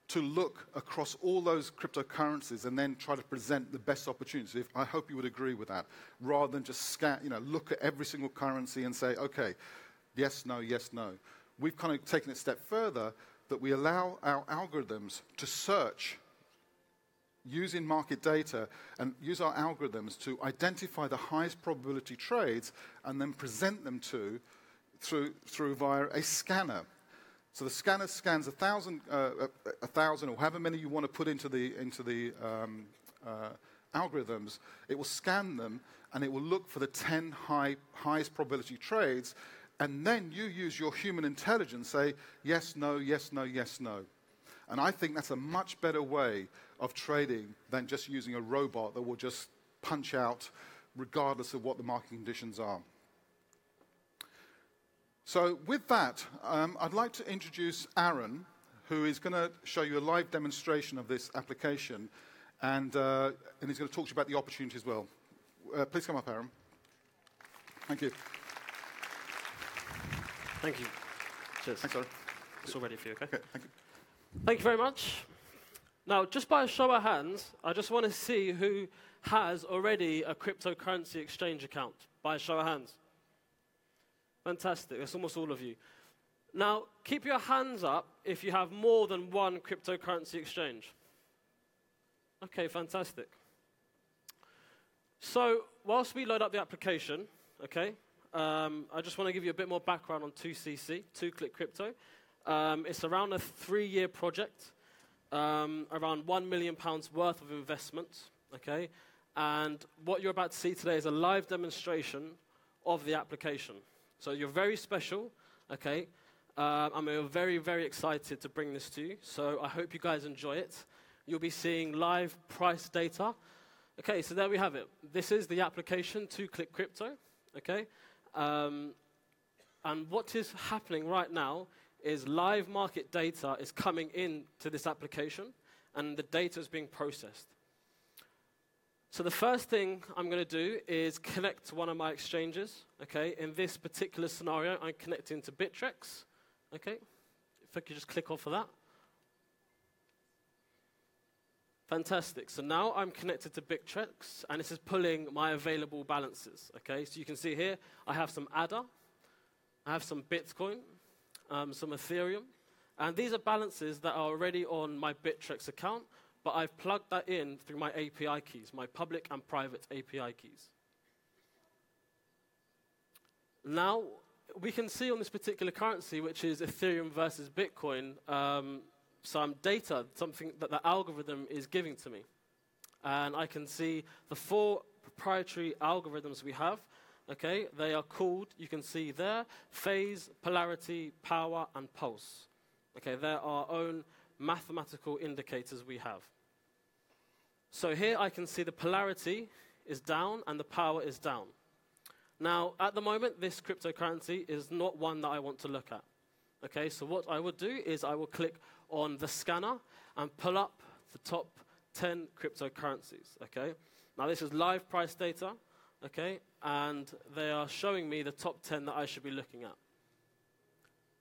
to look across all those cryptocurrencies and then try to present the best opportunities. I hope you would agree with that, rather than just scan, look at every single currency and say, okay, yes, no, yes, no. We've kind of taken it a step further, that we allow our algorithms to search using market data and use our algorithms to identify the highest probability trades and then present them through via a scanner. So the scanner scans 1,000 or however many you want to put into the algorithms. It will scan them and it will look for the 10 highest probability trades, and then you use your human intelligence, say yes, no, yes, no, yes, no. And I think that's a much better way of trading than just using a robot that will just punch out regardless of what the market conditions are. So with that, I'd like to introduce Aaron, who is going to show you a live demonstration of this application, and he's going to talk to you about the opportunity as well. Please come up, Aaron. Thank you. Thank you. Cheers. Thanks, Aaron. It's all ready for you, okay? Okay, thank you. Thank you very much. Now, just by a show of hands, I just want to see who has already a cryptocurrency exchange account. By a show of hands. Fantastic. That's almost all of you. Now, keep your hands up if you have more than one cryptocurrency exchange. Okay, fantastic. So, whilst we load up the application, okay, I just want to give you a bit more background on 2CC, 2-Click Crypto. It's around a 3-year project, around £1 million worth of investment, okay? And what you're about to see today is a live demonstration of the application. So you're very special, okay? I'm very, very excited to bring this to you. So I hope you guys enjoy it. You'll be seeing live price data. Okay, so there we have it. This is the application, 2-Click Crypto, okay? And what is happening right now is live market data is coming into this application, and the data is being processed. So the first thing I'm going to do is connect to one of my exchanges, okay? In this particular scenario, I'm connecting to Bittrex, okay? If I could just click off of that. Fantastic. So now I'm connected to Bittrex, and this is pulling my available balances, okay? So you can see here, I have some ADA, I have some Bitcoin, some Ethereum, and these are balances that are already on my Bittrex account, but I've plugged that in through my API keys, my public and private API keys. Now, we can see on this particular currency, which is Ethereum versus Bitcoin, some data, something that the algorithm is giving to me. And I can see the 4 proprietary algorithms we have. Okay, they are called, you can see there, phase, polarity, power, and pulse. Okay, they're our own mathematical indicators we have. So here I can see the polarity is down and the power is down. Now, at the moment, this cryptocurrency is not one that I want to look at. Okay, so what I would do is I will click on the scanner and pull up the top 10 cryptocurrencies. Okay, now this is live price data. Okay, and they are showing me the top 10 that I should be looking at.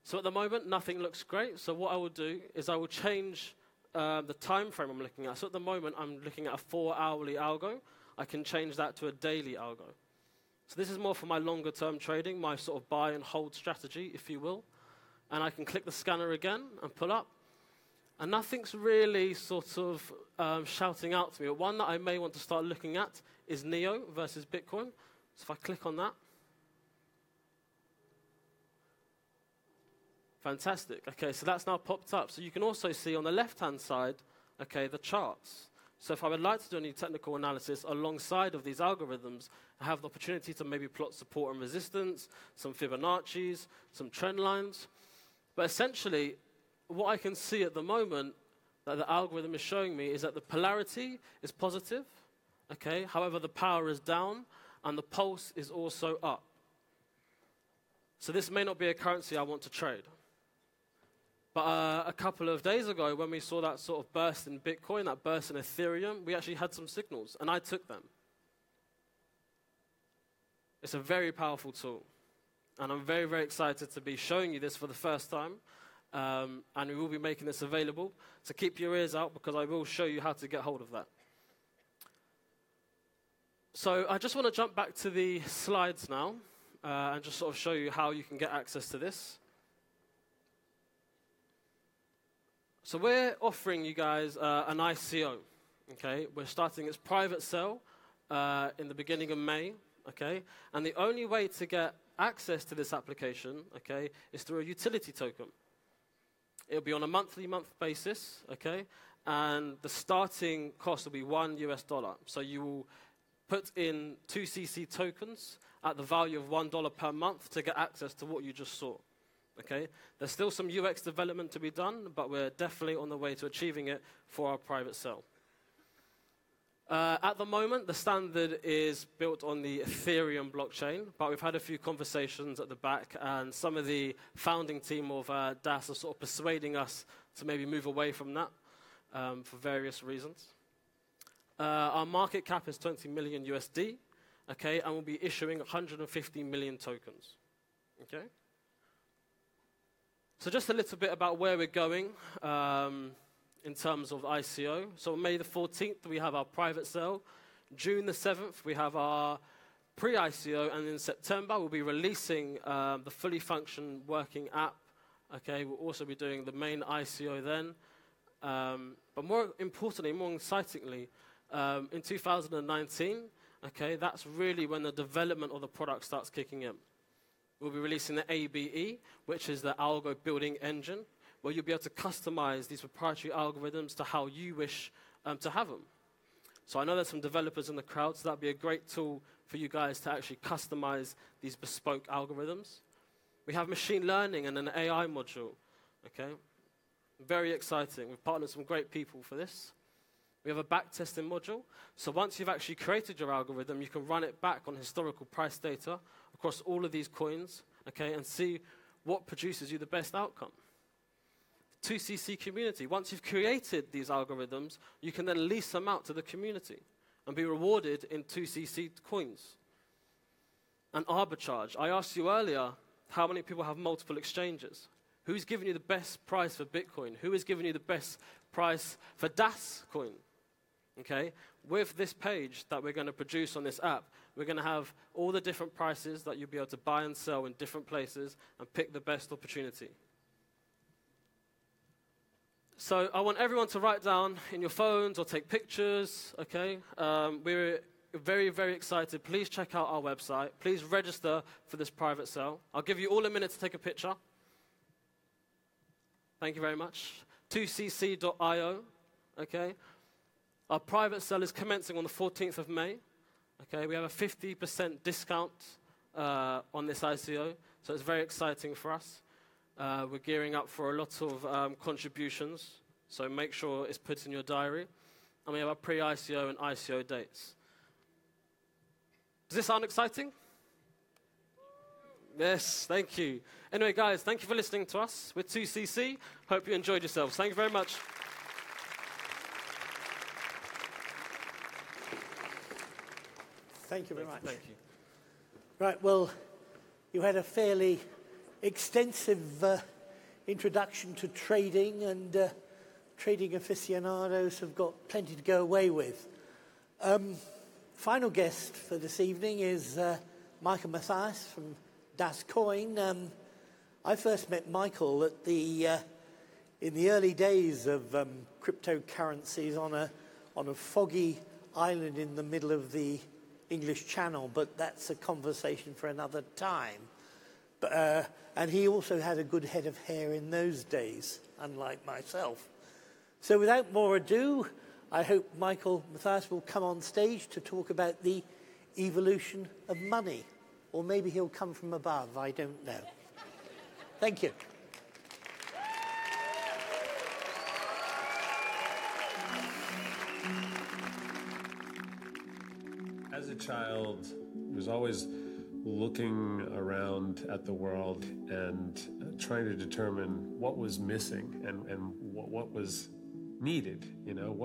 So at the moment, nothing looks great. So what I will do is I will change the time frame I'm looking at. So at the moment, I'm looking at a 4-hourly algo. I can change that to a daily algo. So this is more for my longer term trading, my sort of buy and hold strategy, if you will. And I can click the scanner again and pull up. And nothing's really sort of shouting out to me. But one that I may want to start looking at is NEO versus Bitcoin. So if I click on that. Fantastic. Okay, so that's now popped up. So you can also see on the left-hand side, okay, the charts. So if I would like to do any technical analysis alongside of these algorithms, I have the opportunity to maybe plot support and resistance, some Fibonacci's, some trend lines. But essentially, what I can see at the moment that the algorithm is showing me is that the polarity is positive, okay? However, the power is down, and the pulse is also up. So this may not be a currency I want to trade. But a couple of days ago, when we saw that sort of burst in Bitcoin, that burst in Ethereum, we actually had some signals, and I took them. It's a very powerful tool. And I'm very, very excited to be showing you this for the first time. And we will be making this available. So keep your ears out, because I will show you how to get hold of that. So I just want to jump back to the slides now and just sort of show you how you can get access to this. So we're offering you guys an ICO, okay? We're starting its private sale in the beginning of May, okay? And the only way to get access to this application, okay, is through a utility token. It'll be on a month basis, okay? And the starting cost will be $1. So you will put in 2CC tokens at the value of $1 per month to get access to what you just saw. Okay, there's still some UX development to be done, but we're definitely on the way to achieving it for our private sale. At the moment, the standard is built on the Ethereum blockchain, but we've had a few conversations at the back, and some of the founding team of DAS are sort of persuading us to maybe move away from that for various reasons. Our market cap is 20 million USD, okay, and we'll be issuing 150 million tokens, okay? So just a little bit about where we're going in terms of ICO. So on May the 14th, we have our private sale. June the 7th, we have our pre-ICO. And in September, we'll be releasing the fully functioning working app. Okay, we'll also be doing the main ICO then. But more importantly, more excitingly, in 2019, okay, that's really when the development of the product starts kicking in. We'll be releasing the ABE, which is the algo building engine, where you'll be able to customize these proprietary algorithms to how you wish to have them. So I know there's some developers in the crowd, so that'd be a great tool for you guys to actually customize these bespoke algorithms. We have machine learning and an AI module, okay? Very exciting. We've partnered with some great people for this. We have a backtesting module. So once you've actually created your algorithm, you can run it back on historical price data across all of these coins, okay, and see what produces you the best outcome. 2CC community. Once you've created these algorithms, you can then lease them out to the community and be rewarded in 2CC coins. And arbitrage. I asked you earlier how many people have multiple exchanges. Who's giving you the best price for Bitcoin? Who is giving you the best price for Dascoin? Okay? With this page that we're going to produce on this app, we're going to have all the different prices that you'll be able to buy and sell in different places and pick the best opportunity. So I want everyone to write down in your phones or take pictures, okay? We're very, very excited. Please check out our website. Please register for this private sale. I'll give you all a minute to take a picture. Thank you very much. 2cc.io, okay? Our private sale is commencing on the 14th of May. Okay, we have a 50% discount on this ICO, so it's very exciting for us. We're gearing up for a lot of contributions, so make sure it's put in your diary. And we have our pre-ICO and ICO dates. Does this sound exciting? Yes, thank you. Anyway, guys, thank you for listening to us with 2CC. Hope you enjoyed yourselves. Thank you very much. Thank you very much. Thank you. Right, well, you had a fairly extensive introduction to trading, and trading aficionados have got plenty to go away with. Final guest for this evening is Michael Matthias from Dascoin. I first met Michael at in the early days of cryptocurrencies on a foggy island in the middle of the English Channel, but that's a conversation for another time. And he also had a good head of hair in those days, unlike myself. So without more ado, I hope Michael Mathias will come on stage to talk about the evolution of money. Or maybe he'll come from above, I don't know. Thank you. As a child, I was always looking around at the world and trying to determine what was missing and what was needed,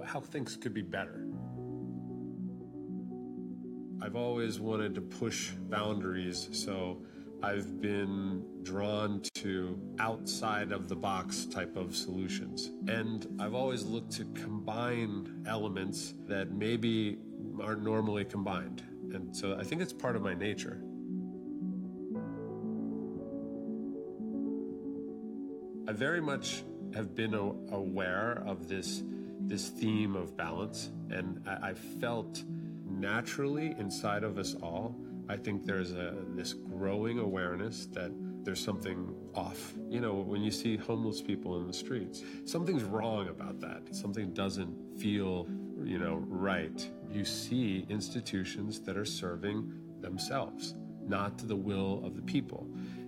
how things could be better. I've always wanted to push boundaries, so I've been drawn to outside of the box type of solutions. And I've always looked to combine elements that maybe aren't normally combined. And so I think it's part of my nature. I very much have been aware of this theme of balance, and I felt naturally inside of us all, I think there's this growing awareness that there's something off. When you see homeless people in the streets, something's wrong about that. Something doesn't feel, right. You see institutions that are serving themselves, not the will of the people.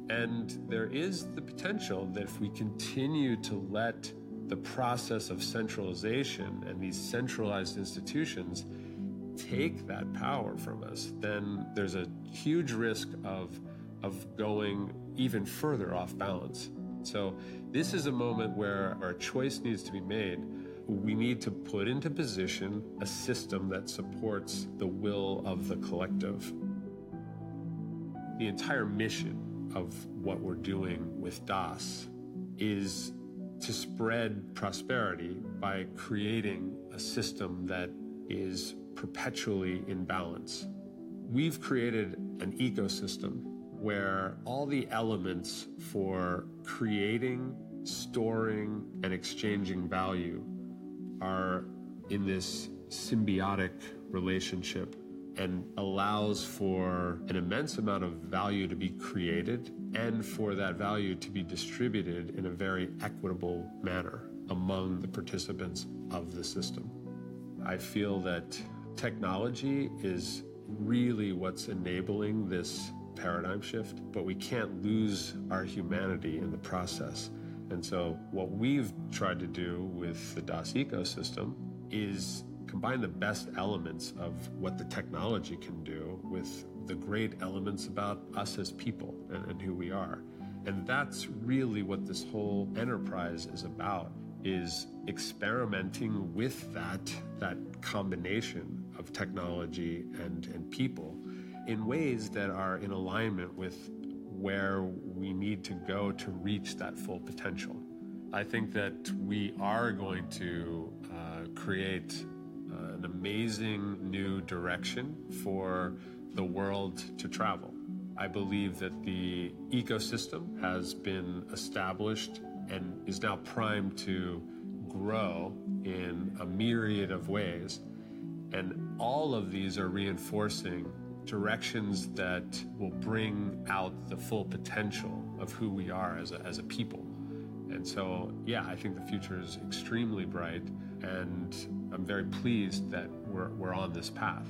And there is the potential that if we continue to let the process of centralization and these centralized institutions take that power from us, then there's a huge risk of going even further off balance. So this is a moment where our choice needs to be made. We need to put into position a system that supports the will of the collective. The entire mission of what we're doing with DAS is to spread prosperity by creating a system that is perpetually in balance. We've created an ecosystem where all the elements for creating, storing, and exchanging value are in this symbiotic relationship and allows for an immense amount of value to be created and for that value to be distributed in a very equitable manner among the participants of the system. I feel that technology is really what's enabling this paradigm shift, but we can't lose our humanity in the process. And so what we've tried to do with the DAS ecosystem is combine the best elements of what the technology can do with the great elements about us as people and who we are. And that's really what this whole enterprise is about, is experimenting with that combination of technology and people in ways that are in alignment with where we need to go to reach that full potential. I think that we are going to create an amazing new direction for the world to travel. I believe that the ecosystem has been established and is now primed to grow in a myriad of ways. And all of these are reinforcing directions that will bring out the full potential of who we are as a people. And so, yeah, I think the future is extremely bright, and I'm very pleased that we're on this path.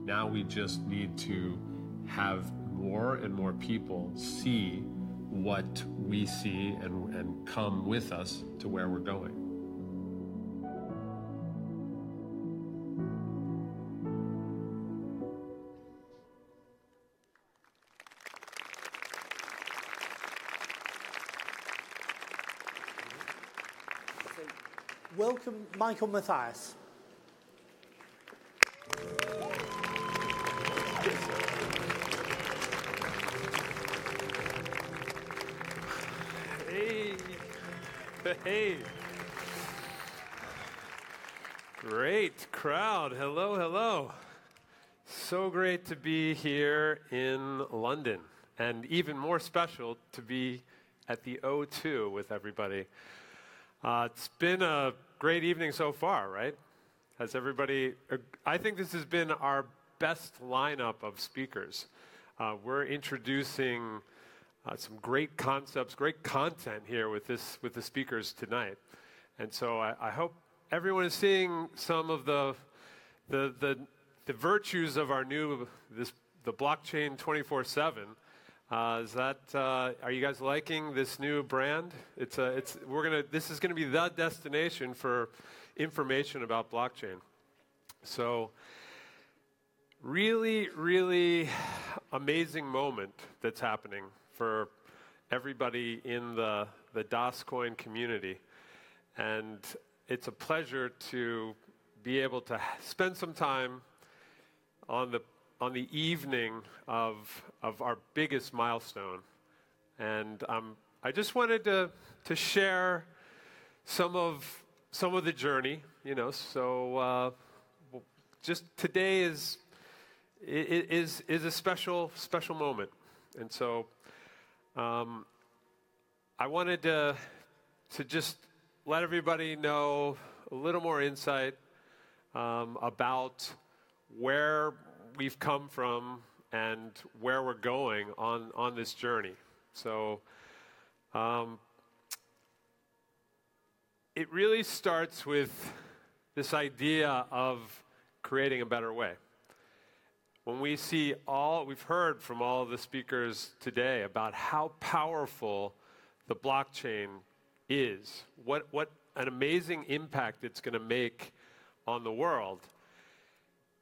Now we just need to have more and more people see what we see and come with us to where we're going. Welcome, Michael Mathias. Hey. Great crowd. Hello, hello. So great to be here in London, and even more special to be at the O2 with everybody. It's been a great evening so far, right? Has everybody... I think this has been our best lineup of speakers. We're introducing some great concepts, great content here with the speakers tonight. And so I hope everyone is seeing some of the virtues of our new the blockchain 24/7. Are you guys liking this new brand? This is gonna be the destination for information about blockchain. So really, really amazing moment that's happening for everybody in the Dascoin community. And it's a pleasure to be able to spend some time on the evening of our biggest milestone. And I just wanted to share some of the journey, so just today is a special moment. And so I wanted to just let everybody know a little more insight about where we've come from and where we're going on this journey. So it really starts with this idea of creating a better way. When we see we've heard from all of the speakers today about how powerful the blockchain is, what an amazing impact it's going to make on the world.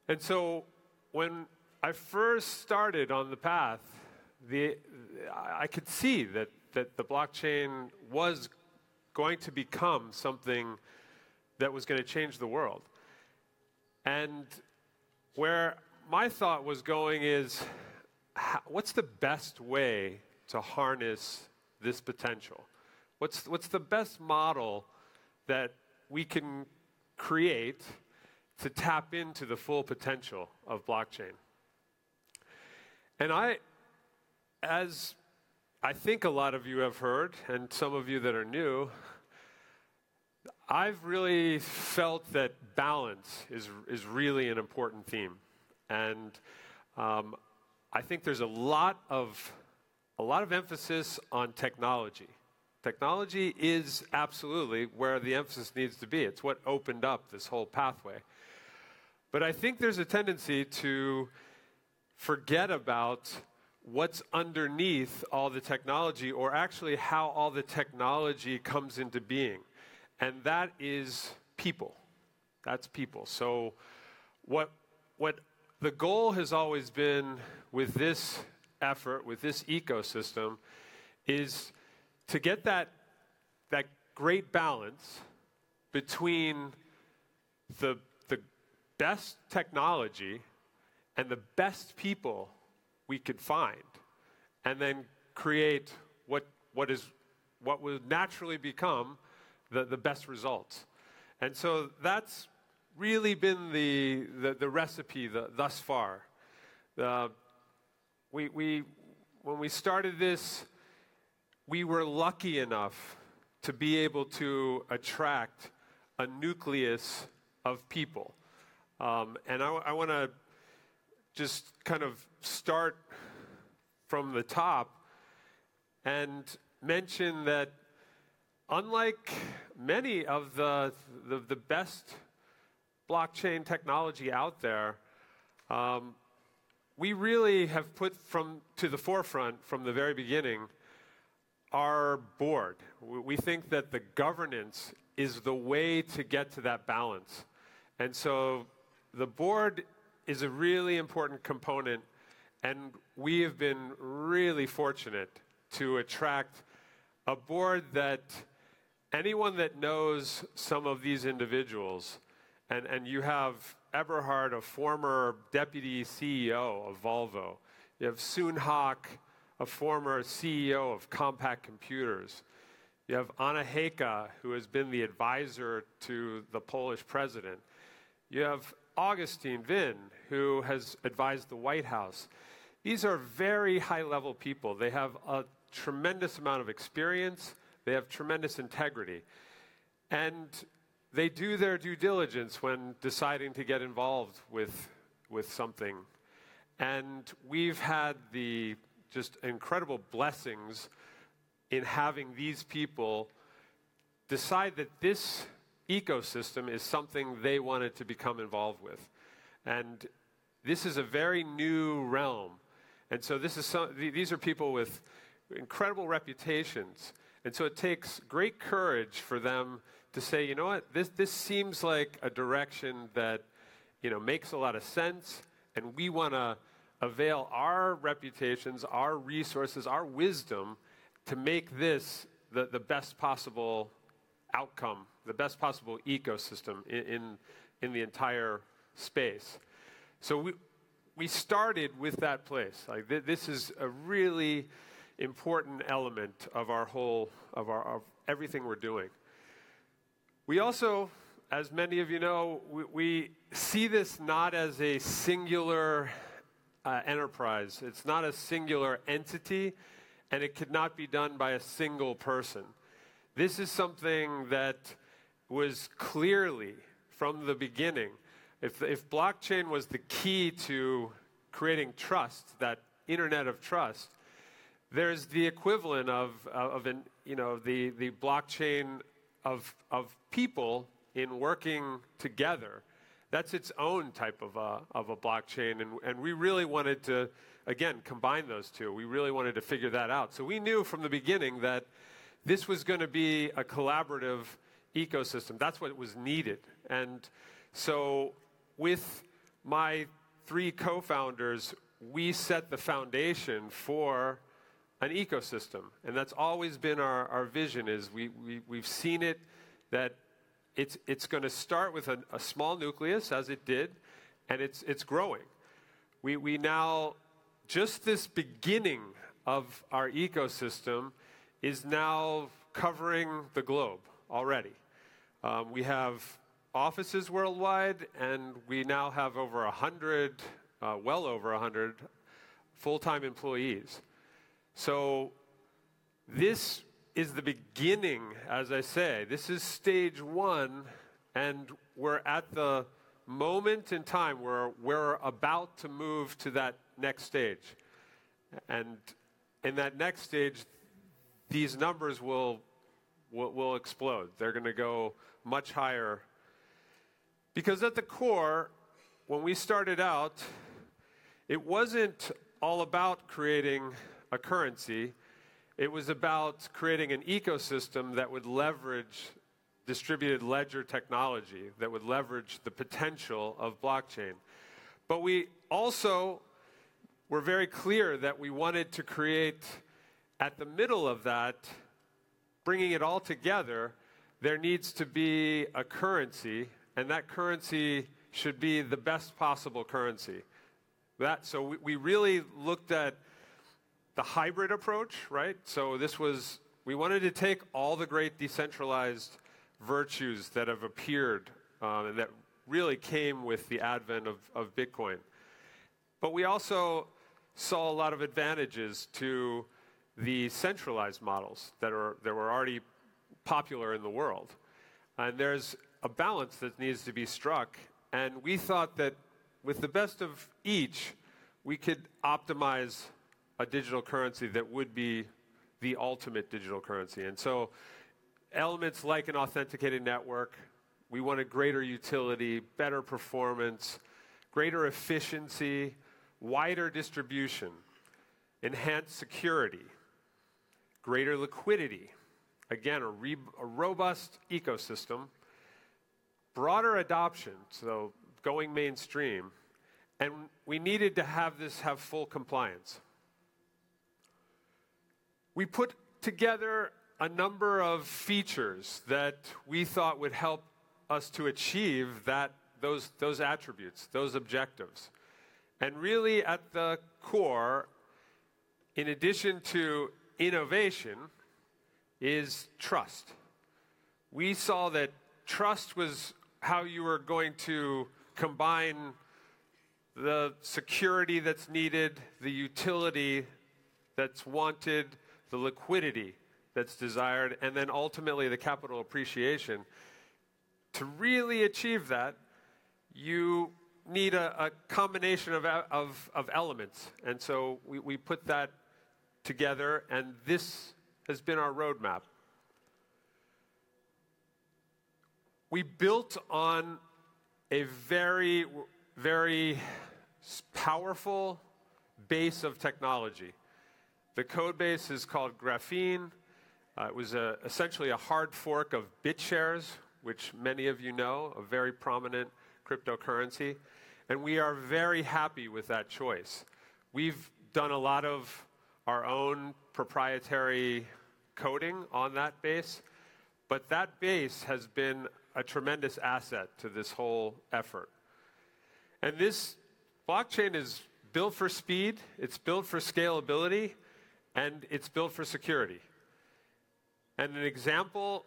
And so when I first started on the path, I could see that the blockchain was going to become something that was going to change the world. And where my thought was going is, what's the best way to harness this potential? What's the best model that we can create to tap into the full potential of blockchain? And as I think a lot of you have heard, and some of you that are new, I've really felt that balance is really an important theme. And I think there's a lot of emphasis on technology. Technology is absolutely where the emphasis needs to be. It's what opened up this whole pathway. But I think there's a tendency to forget about what's underneath all the technology, or actually how all the technology comes into being. And that is people. That's people. So what the goal has always been with this effort, with this ecosystem, is to get that great balance between the best technology and the best people we could find, and then create what would naturally become the best results. And so that's really been the recipe thus far. When we started this, we were lucky enough to be able to attract a nucleus of people. And I want to just kind of start from the top and mention that unlike many of the best blockchain technology out there, we really have put to the forefront from the very beginning our board. We think that the governance is the way to get to that balance. And so the board is a really important component, and we have been really fortunate to attract a board that anyone that knows some of these individuals, and you have Eberhard, a former deputy CEO of Volvo. You have Soon Hock, a former CEO of Compaq Computers. You have Anna Heka, who has been the advisor to the Polish president. You have Augustine Vin, who has advised the White House. These are very high-level people. They have a tremendous amount of experience. They have tremendous integrity. And they do their due diligence when deciding to get involved with something. And we've had the just incredible blessings in having these people decide that this ecosystem is something they wanted to become involved with. And this is a very new realm. And so these are people with incredible reputations. And so it takes great courage for them to say, you know what, this seems like a direction that, makes a lot of sense, and we want to avail our reputations, our resources, our wisdom to make this the best possible outcome, the best possible ecosystem in the entire space. So we started with that place. Like this is a really important element of our whole of everything we're doing. We also, as many of you know, we see this not as a singular enterprise. It's not a singular entity, and it could not be done by a single person. This is something that was clearly, from the beginning, if blockchain was the key to creating trust, that internet of trust, there's the equivalent of the blockchain of people in working together. That's its own type of a blockchain, and we really wanted to, again, combine those two. We really wanted to figure that out. So we knew from the beginning that this was going to be a collaborative ecosystem. That's what was needed. And so with my 3 co-founders, we set the foundation for an ecosystem. And that's always been our vision, is we've seen it, that it's going to start with a small nucleus, as it did, and it's growing. We now, just this beginning of our ecosystem is now covering the globe already. We have offices worldwide, and we now have over 100, well over 100 full-time employees. So this is the beginning, as I say. This is stage 1, and we're at the moment in time where we're about to move to that next stage. And in that next stage, these numbers will explode. They're going to go much higher. Because at the core, when we started out, it wasn't all about creating a currency. It was about creating an ecosystem that would leverage distributed ledger technology, that would leverage the potential of blockchain. But we also were very clear that we wanted to create, at the middle of that, bringing it all together, there needs to be a currency, and that currency should be the best possible currency. So we really looked at the hybrid approach, right? So we wanted to take all the great decentralized virtues that have appeared and that really came with the advent of Bitcoin. But we also saw a lot of advantages to the centralized models that were already popular in the world. And there's a balance that needs to be struck. And we thought that with the best of each, we could optimize a digital currency that would be the ultimate digital currency. And so elements like an authenticated network, we wanted greater utility, better performance, greater efficiency, wider distribution, enhanced security, greater liquidity, again, a robust ecosystem, broader adoption, so going mainstream, and we needed to have full compliance. We put together a number of features that we thought would help us to achieve those attributes, those objectives. And really at the core, in addition to innovation, is trust. We saw that trust was how you were going to combine the security that's needed, the utility that's wanted, the liquidity that's desired, and then ultimately the capital appreciation. To really achieve that, you need a combination of elements. And so we put that together, and this has been our roadmap. We built on a very, very powerful base of technology. The code base is called Graphene. It was essentially a hard fork of BitShares, which many of you know, a very prominent cryptocurrency. And we are very happy with that choice. We've done a lot of our own proprietary coding on that base, but that base has been a tremendous asset to this whole effort. And this blockchain is built for speed, it's built for scalability, and it's built for security. And an example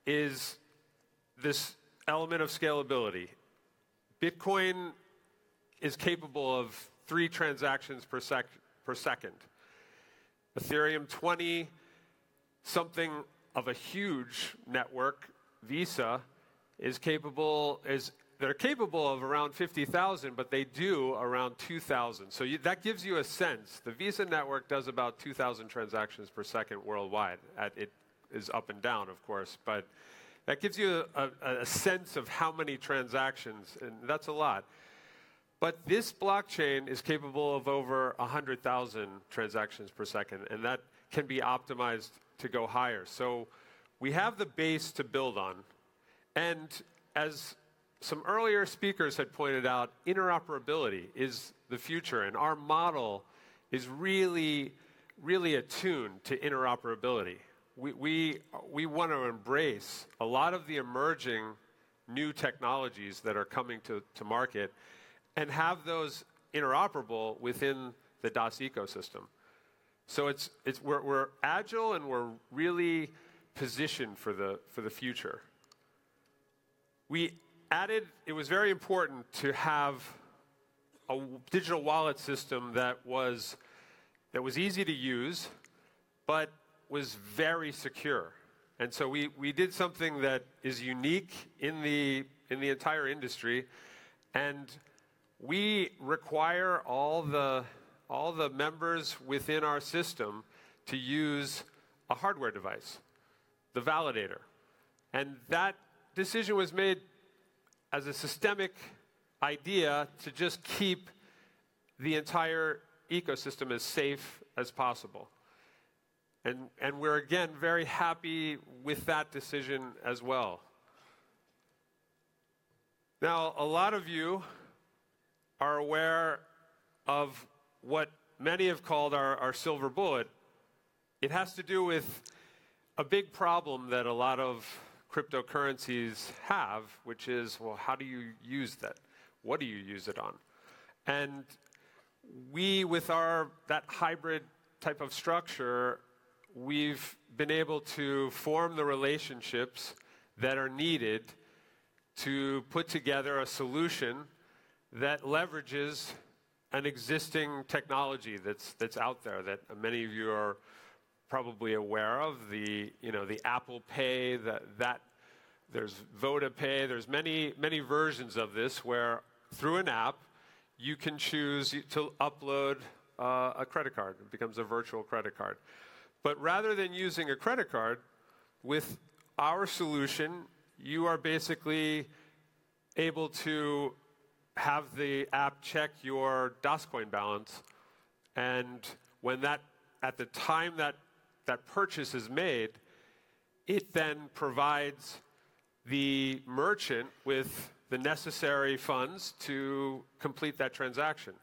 is this element of scalability. Bitcoin is capable of 3 transactions per second. Ethereum 20, something of a huge network, Visa, they're capable of around 50,000, but they do around 2,000. So that gives you a sense. The Visa network does about 2,000 transactions per second worldwide. It is up and down, of course, but that gives you a sense of how many transactions, and that's a lot. But this blockchain is capable of over 100,000 transactions per second, and that can be optimized to go higher. So we have the base to build on. And as some earlier speakers had pointed out, interoperability is the future, and our model is really, really attuned to interoperability. We want to embrace a lot of the emerging new technologies that are coming to market and have those interoperable within the DAS ecosystem. So we're agile and we're really positioned for the future. It was very important to have a digital wallet system that was easy to use, but was very secure. And so we did something that is unique in the entire industry, and we require all the members within our system to use a hardware device, the validator. And that decision was made as a systemic idea to just keep the entire ecosystem as safe as possible. And we're, again, very happy with that decision as well. Now, a lot of you are aware of what many have called our silver bullet. It has to do with a big problem that a lot of cryptocurrencies have, which is, well, how do you use that? What do you use it on? And we, with that hybrid type of structure, we've been able to form the relationships that are needed to put together a solution that leverages an existing technology that's out there that many of you are probably aware of, the Apple Pay, that there's Voda Pay, there's many versions of this where through an app you can choose to upload a credit card. It becomes a virtual credit card. But rather than using a credit card, with our solution, you are basically able to have the app check your Dascoin balance, and when at the time that purchase is made, it then provides the merchant with the necessary funds to complete that transaction.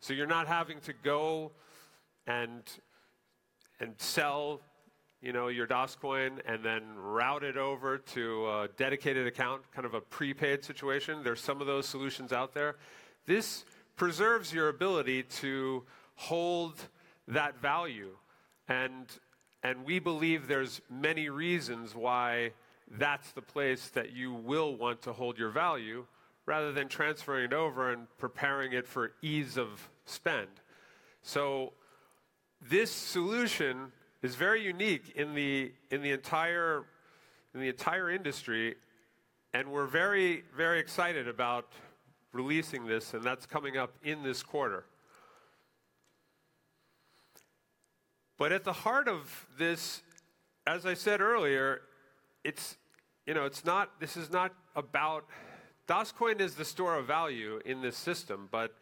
So you're not having to go and sell, your Dascoin and then route it over to a dedicated account, kind of a prepaid situation. There's some of those solutions out there. This preserves your ability to hold that value. And we believe there's many reasons why that's the place that you will want to hold your value rather than transferring it over and preparing it for ease of spend. So this solution is very unique in the entire industry, and we're very, very excited about releasing this, and that's coming up in this quarter. But at the heart of this, as I said earlier, this is not about, Dascoin is the store of value in this system, but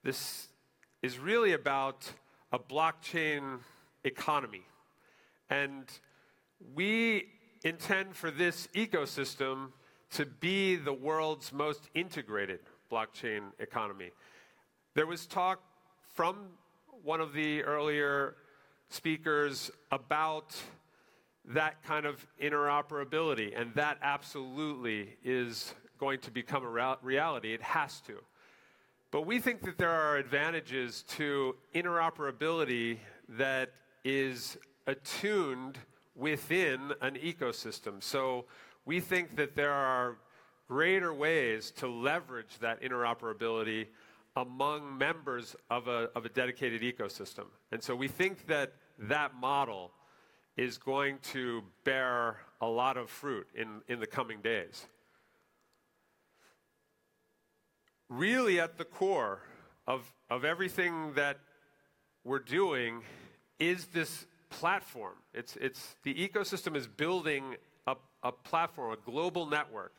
this is really about a blockchain economy. And we intend for this ecosystem to be the world's most integrated blockchain economy. There was talk from one of the earlier speakers about that kind of interoperability, and that absolutely is going to become a reality. It has to. But we think that there are advantages to interoperability that is attuned within an ecosystem. So we think that there are greater ways to leverage that interoperability among members of a dedicated ecosystem. And so we think that that model is going to bear a lot of fruit in the coming days. Really at the core of everything that we're doing is this platform. It's the ecosystem is building a platform, a global network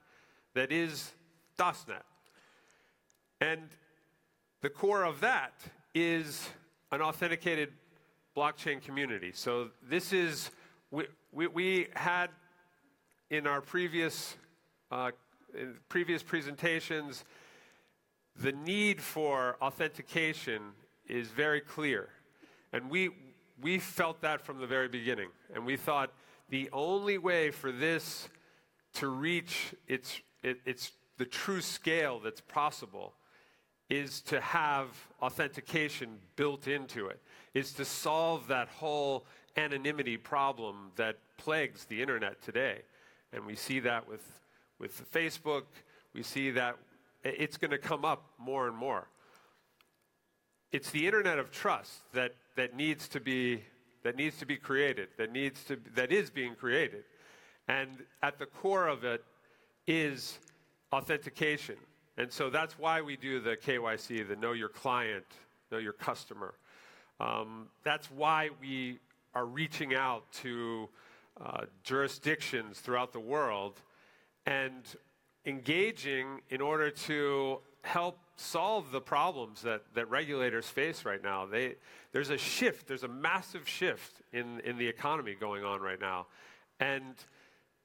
that is DasNet. And the core of that is an authenticated blockchain community. So this is, we had in our previous presentations, the need for authentication is very clear. And we felt that from the very beginning. And we thought the only way for this to reach the true scale that's possible is to have authentication built into it, is to solve that whole anonymity problem that plagues the internet today. And we see that with Facebook. We see that it's going to come up more and more. It's the internet of trust that needs to be created, that is being created. And at the core of it is authentication. And so that's why we do the KYC, the know your client, know your customer. That's why we are reaching out to jurisdictions throughout the world and engaging in order to help solve the problems that regulators face right now. There's a shift, there's a massive shift in the economy going on right now. And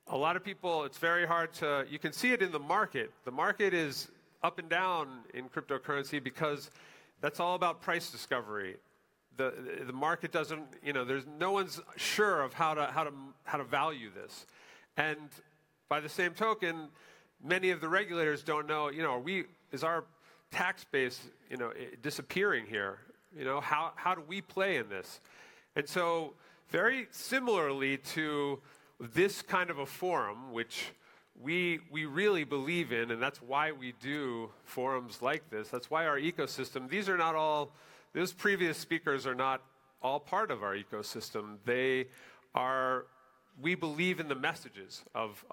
a lot of people, it's very hard to, you can see it in the market. The market is up and down in cryptocurrency because that's all about price discovery. The market doesn't, there's no one's sure of how to value this. And by the same token, many of the regulators don't know, is our tax base, disappearing here? How do we play in this? And so very similarly to this kind of a forum, which we really believe in, and that's why we do forums like this. That's why our ecosystem, those previous speakers are not all part of our ecosystem. We believe in the messages of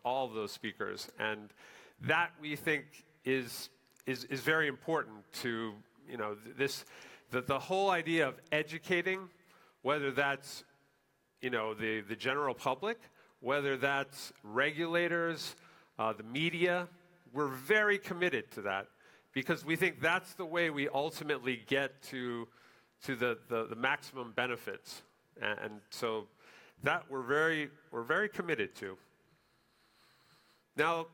all of those speakers, and that we think is very important to the whole idea of educating, whether that's the general public, whether that's regulators, the media. We're very committed to that because we think that's the way we ultimately get to the maximum benefits, and so that we're very committed to. Now,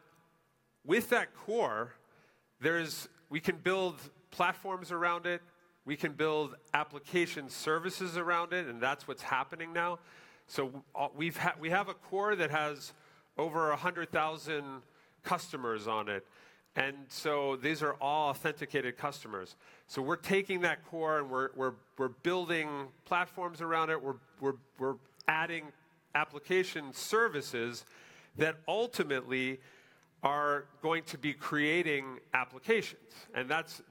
with that core, we can build platforms around it. We can build application services around it, and that's what's happening now. So we have a core that has over 100,000 customers on it, and so these are all authenticated customers. So we're taking that core and we're building platforms around it. We're adding application services that ultimately are going to be creating applications. And that's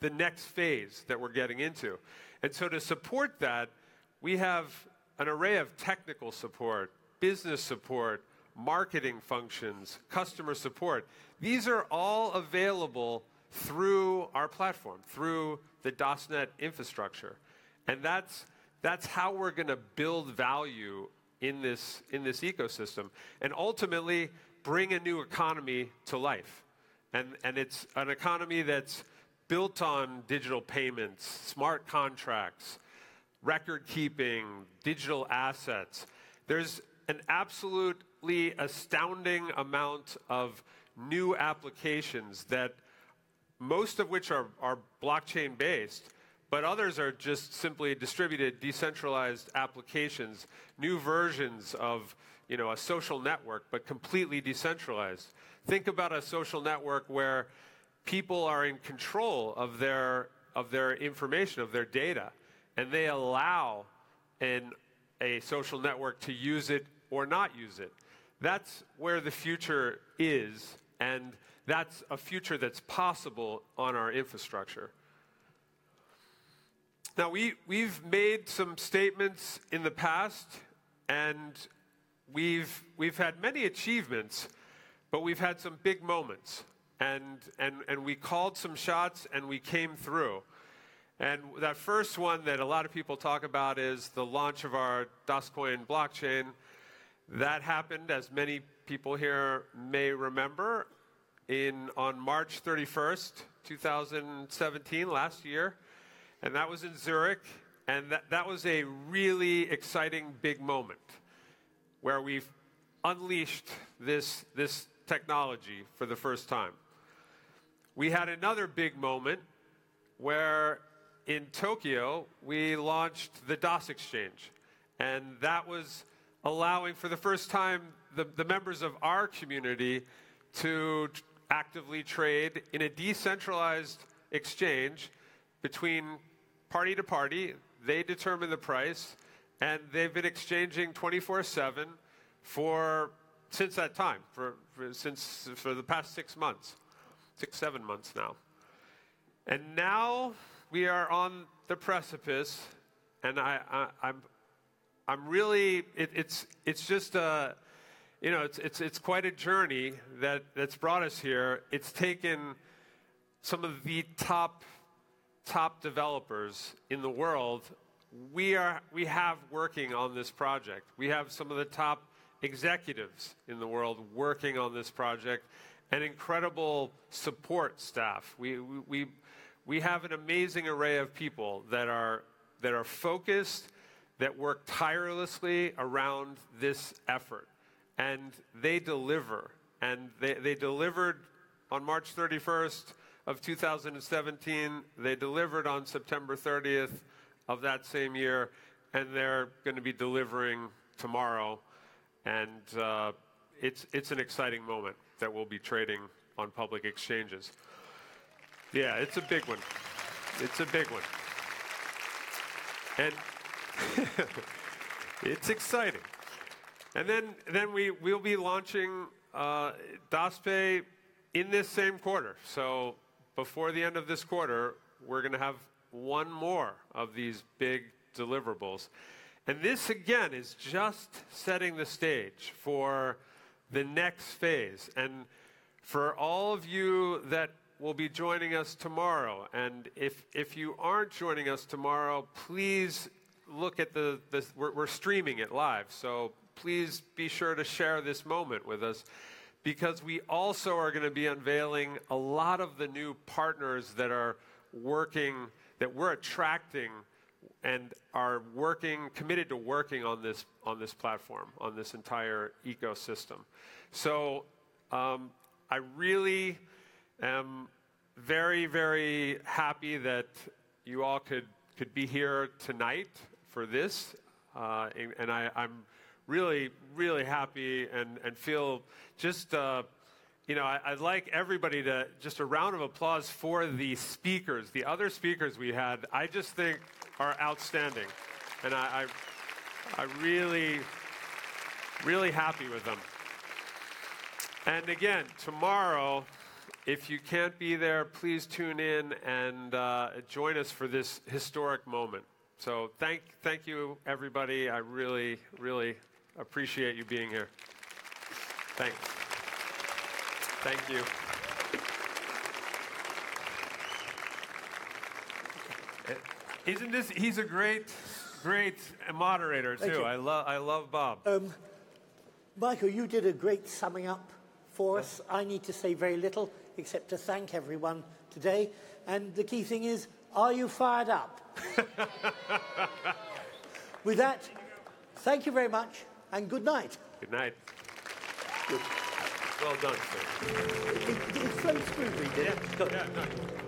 the next phase that we're getting into. And so to support that, we have an array of technical support, business support, marketing functions, customer support. These are all available through our platform, through the DasNet infrastructure. And that's how we're going to build value in this ecosystem, and ultimately bring a new economy to life. And it's an economy that's built on digital payments, smart contracts, record keeping, digital assets. There's an absolutely astounding amount of new applications that most of which are blockchain based, but others are just simply distributed, decentralized applications, new versions of a social network, but completely decentralized. Think about a social network where people are in control of their information, of their data, and they allow a social network to use it or not use it. That's where the future is, and that's a future that's possible on our infrastructure. Now, we've made some statements in the past, and we've had many achievements, but we've had some big moments, and we called some shots, and we came through. And that first one that a lot of people talk about is the launch of our Dascoin blockchain. That happened, as many people here may remember, on March 31st, 2017, last year. And that was in Zurich. And that was a really exciting big moment where we've unleashed this technology for the first time. We had another big moment where in Tokyo, we launched the DOS Exchange. And that was allowing, for the first time, the members of our community to actively trade in a decentralized exchange between party to party. They determine the price, and they've been exchanging 24/7 since that time, for the past 6 months, 7 months now. And now we are on the precipice, and I'm really, it's just it's quite a journey that's brought us here. It's taken some of the top developers in the world. We have working on this project. We have some of the top executives in the world working on this project, and incredible support staff. We have an amazing array of people that are focused, that work tirelessly around this effort, and they deliver. And they delivered on March 31st of 2017. They delivered on September 30th of that same year, and they're going to be delivering tomorrow. And it's an exciting moment that we'll be trading on public exchanges. Yeah, it's a big one. It's a big one. And it's exciting. And then we'll be launching DasPay in this same quarter. So before the end of this quarter, we're going to have one more of these big deliverables. And this, again, is just setting the stage for the next phase. And for all of you that will be joining us tomorrow, and if you aren't joining us tomorrow, please look at we're streaming it live. So please be sure to share this moment with us, because we also are going to be unveiling a lot of the new partners that are working, that we're attracting and are committed to working on this platform, on this entire ecosystem. So I really am very, very happy that you all could be here tonight for this, and I'm really, really happy and feel just, I'd like everybody to, just a round of applause for the speakers. The other speakers we had, I just think are outstanding. And I'm really, really happy with them. And again, tomorrow, if you can't be there, please tune in and join us for this historic moment. So thank you, everybody. I really, really appreciate you being here. Thanks. Thank you. Isn't this? He's a great moderator Thank too. you. I love Bob. Michael, you did a great summing up for us. I need to say very little except to thank everyone today. And the key thing is, are you fired up? With that, thank you very much and good night. Good night. Good. Well done, sir. It flowed smoothly, didn't it? Good. Yeah, no.